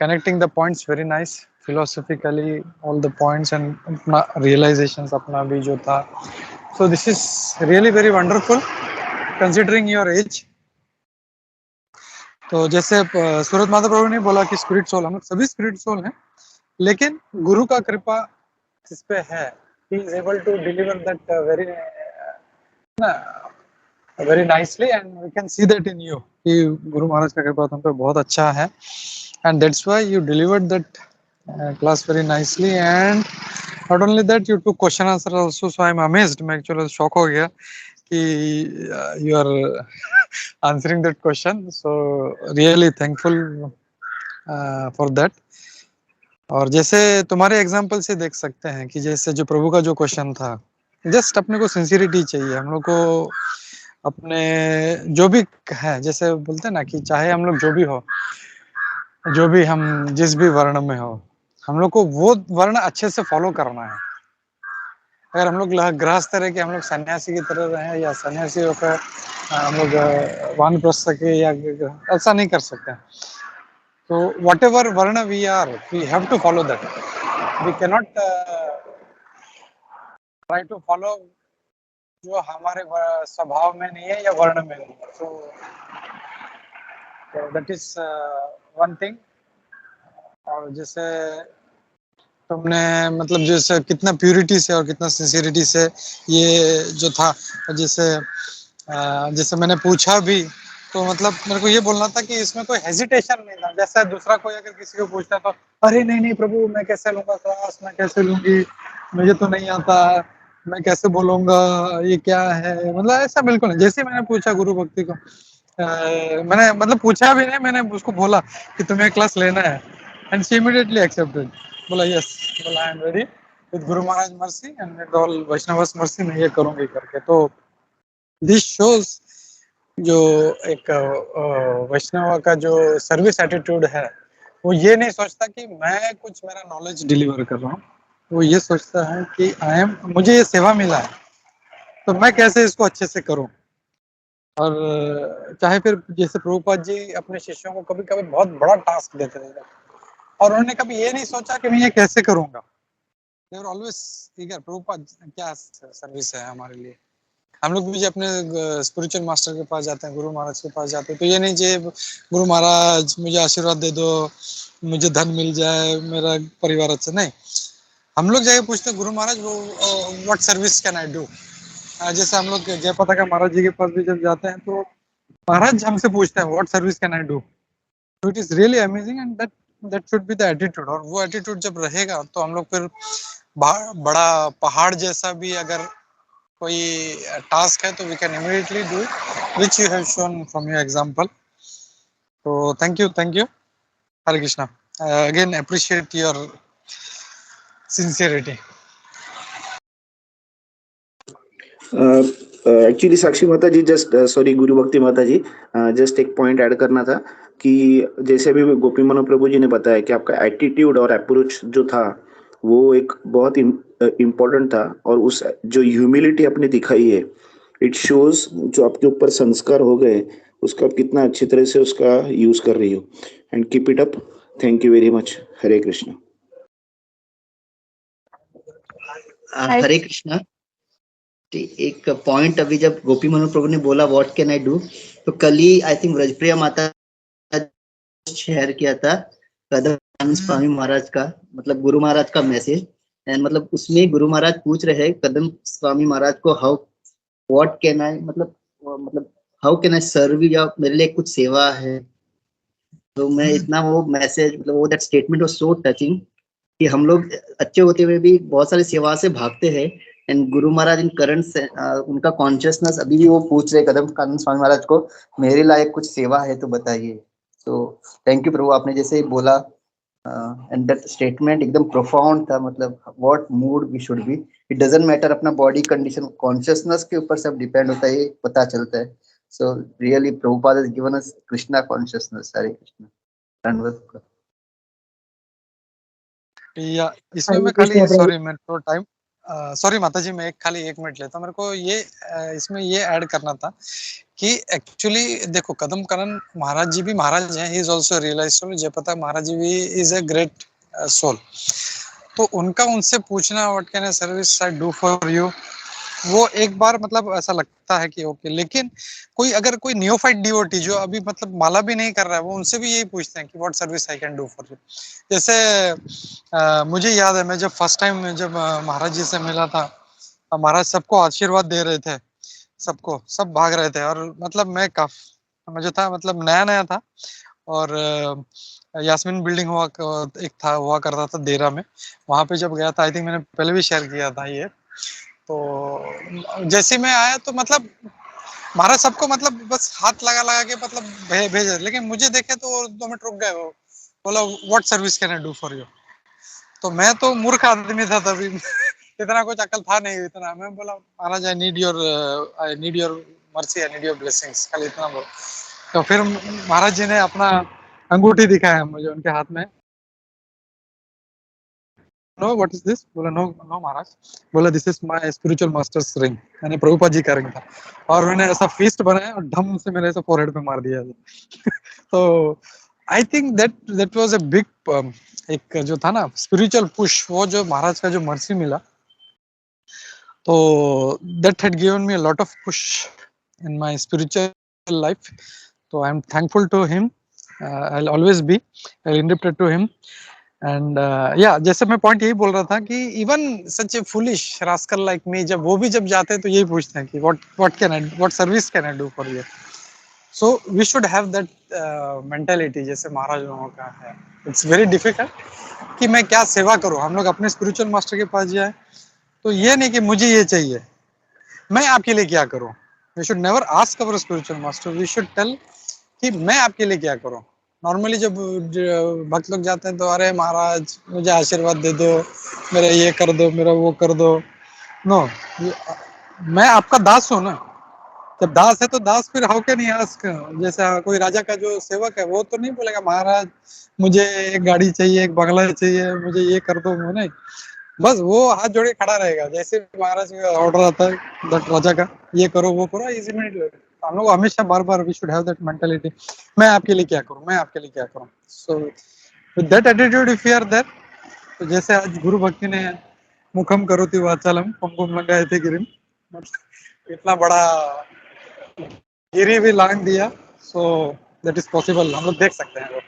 connecting the points very nice philosophically, all the points and अपना realizations अपना भी जो था. So this is really very wonderful considering your age. तो जैसे सूरत माता प्रभु ने बोला कि स्पिरिट सोल, हम लोग सभी स्पिरिट सोल हैं, लेकिन गुरु का कृपा जिस पे है, he is able to deliver that very nicely, and we can see that in you कि गुरु महाराज का कृपा तुम पे बहुत अच्छा है, and that's why you delivered that class very nicely, and not only that you took question answer also. So I am amazed, मैं actually shock हो गया कि you are answering that question, so really thankful for that. और जैसे तुम्हारे example से देख सकते हैं कि जैसे जो प्रभु का जो क्वेश्चन था, जस्ट अपने को सिंसियरिटी चाहिए, हम लोग को अपने जो भी है, जैसे बोलते हैं ना कि चाहे हम लोग जो भी हो, जो भी हम जिस भी वर्ण में हो, हम लोग को वो वर्ण अच्छे से फॉलो करना है. अगर हम लोग गृहस्थ तरह के, हम लोग सन्यासी की तरह रहे या सन्यासी होकर हम लोग वानप्रस्थ के या ऐसा नहीं कर सकते. तो whatever varna we are, we have to follow that. We cannot try to follow जो हमारे स्वभाव में नहीं है या वर्ण में नहीं है. So that is one thing. और जैसे तुमने मतलब जैसे कितना प्यूरिटी से और कितना सिंसियरिटी से ये जो था, जैसे मैंने पूछा भी, तो मतलब मेरे को ये बोलना था कि इसमें कोई हेजिटेशन नहीं था. जैसा दूसरा कोई अगर किसी को पूछता तो अरे नहीं नहीं प्रभु, मैं कैसे लूंगा क्लास, मैं कैसे लूंगी, मुझे तो नहीं आता, मैं कैसे बोलूंगा, ये क्या है, मतलब ऐसा बिल्कुल नहीं. जैसे मैंने पूछा गुरु भक्ति को, मैंने मतलब पूछा भी नहीं, मैंने उसको बोला कि तुम्हें क्लास लेना है, एंड शी इमीडिएटली एक्सेप्टेड. बोला यस, बोला I am ready with guru Maharaj mercy and with all Vaishnavas mercy, मैं ये करूंगी करके. तो दिस शोज जो एक वैष्णव का जो सर्विस एटीट्यूड है, वो ये नहीं सोचता कि मैं कुछ मेरा नॉलेज डिलीवर कर रहा हूँ, वो ये सोचता है कि आई एम, मुझे ये सेवा मिला है तो मैं कैसे इसको अच्छे से करूं. और चाहे फिर जैसे प्रभुपाद जी अपने शिष्यों को कभी कभी बहुत बड़ा टास्क देते थे, और उन्होंने कभी ये नहीं सोचा कि मैं ये कैसे करूंगा. दे वर ऑलवेज ईगर, प्रभुपाद क्या सर्विस है हमारे लिए. हम लोग भी अपने स्पिरिचुअल मास्टर के पास जाते हैं, गुरु महाराज के पास जाते हैं, तो ये नहीं चाहिए गुरु महाराज मुझे आशीर्वाद दे दो, मुझे धन मिल जाए, मेरा परिवार अच्छा, नहीं. हम लोग जाके पूछते हैं गुरु महाराज वो what service can I do. जैसे हम लोग जयपताका महाराज जी के पास भी जब जाते हैं तो महाराज हमसे पूछते हैं what service can I do. तो it is really amazing, and that should be the attitude. और वो एटीट्यूड जब रहेगा तो हम लोग फिर बड़ा पहाड़ जैसा भी अगर कोई टास्क है तो we can immediately do, which you have shown from your example. तो thank you, Hare Krishna. Again appreciate your sincerity. Actually Sakshi माता जी, जस्ट सॉरी गुरु भक्ति माता जी, जस्ट एक पॉइंट ऐड करना था कि जैसे अभी गोपी मनो प्रभु जी ने बताया कि आपका एटीट्यूड और अप्रोच जो था वो एक बहुत इम्पोर्टेंट था, और उस जो ह्यूमिलिटी आपने दिखाई है, इट शोज जो आपके ऊपर संस्कार हो गए उसका आप कितना अच्छी तरह से उसका यूज कर रही हो. And keep it up. Thank you very much. Hare Krishna. Hare Krishna. एक पॉइंट अभी जब गोपी मनो प्रभु ने बोला व्हाट कैन आई डू, तो कल ही आई थिंक व्रजप्रिया माता शेयर किया था कदम स्वामी महाराज का, मतलब गुरु महाराज का मैसेज. एंड मतलब उसमें गुरु महाराज पूछ रहे हैं कदम स्वामी महाराज को हाउ व्हाट कैन आई, मतलब हाउ कैन आई सर्व, या मेरे लिए कुछ सेवा है. तो मैं इतना वो मैसेज, मतलब वो that statement was so touching कि हम लोग अच्छे होते हुए भी बहुत सारी सेवा से भागते हैं. And Guru Maharaj in current उनका कॉन्शियसनेस अभी भी वो पूछ रहे कदम स्वामी महाराज को मेरे लायक कुछ सेवा है तो बताइए. तो थैंक यू प्रभु, आपने जैसे बोला एंड दैट स्टेटमेंट एकदम प्रोफाउंड था. मतलब what mood we should be, it doesn't matter अपना बॉडी कंडीशन, कॉन्शियसनेस के ऊपर सब डिपेंड होता है, ये पता चलता है. So really Prabhupada has given us Krishna consciousness. Hare Krishna. Dandavat. या इसमें हरे मैं कृष्ण खाली प्रभु। सॉरी मैं तो टाइम सॉरी माता जी, मैं एक खाली 1 मिनट लेता हूं। मेरे को ये इसमें ये ऐड करना था कि एक्चुअली देखो कदम करण महाराज जी भी महाराज हैं, he is also realized soul. Jayapratap Maharaj ji भी इज अ ग्रेट सोल। तो उनका उनसे पूछना what can I service I do for you, वो एक बार मतलब ऐसा लगता है कि ओके। लेकिन कोई अगर कोई नियोफाइट डिवोटी जो अभी मतलब माला भी नहीं कर रहा है, वो उनसे भी यही पूछते हैं कि what service I can do for you. जैसे मुझे याद है, मैं जब फर्स्ट टाइम जब महाराज जी से मिला था, महाराज सबको आशीर्वाद दे रहे थे, सबको, सब भाग रहे थे। और मतलब मैं काफी मुझे था मतलब नया नया था। और यास्मीन बिल्डिंग एक था हुआ करता था देरा में, वहां पे जब गया था, आई थिंक मैंने पहले भी शेयर किया था ये। तो जैसे मैं आया तो मतलब महाराज सबको मतलब बस हाथ लगा लगा के मतलब भेजे, लेकिन मुझे देखे तो 2 मिनट रुक गए। वो बोला what service can I do for you. तो मैं तो मूर्ख आदमी था तभी इतना कुछ अकल था नहीं इतना। मैं बोला महाराज I need your mercy, I need your blessings, खाली इतना बोल। तो फिर महाराज जी ने अपना अंगूठी दिखाया मुझे उनके हाथ में। नो व्हाट इज दिस, बोला नो नो महाराज, बोला this is my spiritual masters ring, मैंने प्रभुपाद जी का रिंग था। और मैंने ऐसा फिस्ट बनाया और ढम से मेरे ऐसे फोरहेड पे मार दिया तो I think that was a big एक जो था ना स्पिरिचुअल पुश, वो जो महाराज का जो मर्सी मिला, तो that had given me a lot of push in my spiritual life. तो I am thankful to him, I will always be, I will independent to him. And या जैसे मैं पॉइंट यही बोल रहा था कि even such a foolish rascal like me, जब वो भी जब जाते हैं तो यही पूछते हैं कि what service can I do for you. So we should have that mentality जैसे महाराज लोगों का है। इट्स वेरी डिफिकल्ट कि मैं क्या सेवा करूं। हम लोग अपने स्पिरिचुअल मास्टर के पास जाए तो ये नहीं कि मुझे ये चाहिए, मैं आपके लिए क्या करूं। We should never ask our spiritual master, we should tell कि मैं आपके लिए क्या करूं। नॉर्मली जब भक्त लोग जाते हैं तो अरे महाराज मुझे आशीर्वाद दे दो, मेरा ये कर दो, मेरा वो कर दो। नो, मैं आपका दास हूँ ना। जब दास है तो दास फिर हाउ कैन ही आस्क। जैसे कोई राजा का जो सेवक है वो तो नहीं बोलेगा महाराज मुझे एक गाड़ी चाहिए, एक बंगला चाहिए, मुझे ये कर दो। नहीं, बस वो हाथ जोड़े खड़ा रहेगा। जैसे महाराज का ऑर्डर आता है दट राजा का, ये करो वो करो, इजी। हम लोग हमेशा बार बार we should have that mentality, मैं आपके लिए क्या करूं, मैं आपके लिए क्या करूं। So with that attitude if you are there, तो जैसे आज गुरु भक्ति ने मुखम करोति वाचालम पंगुम लंगायते गिरिम, इतना बड़ा गिरी भी लांग दिया। सो दैट इज पॉसिबल, हम लोग देख सकते हैं वो।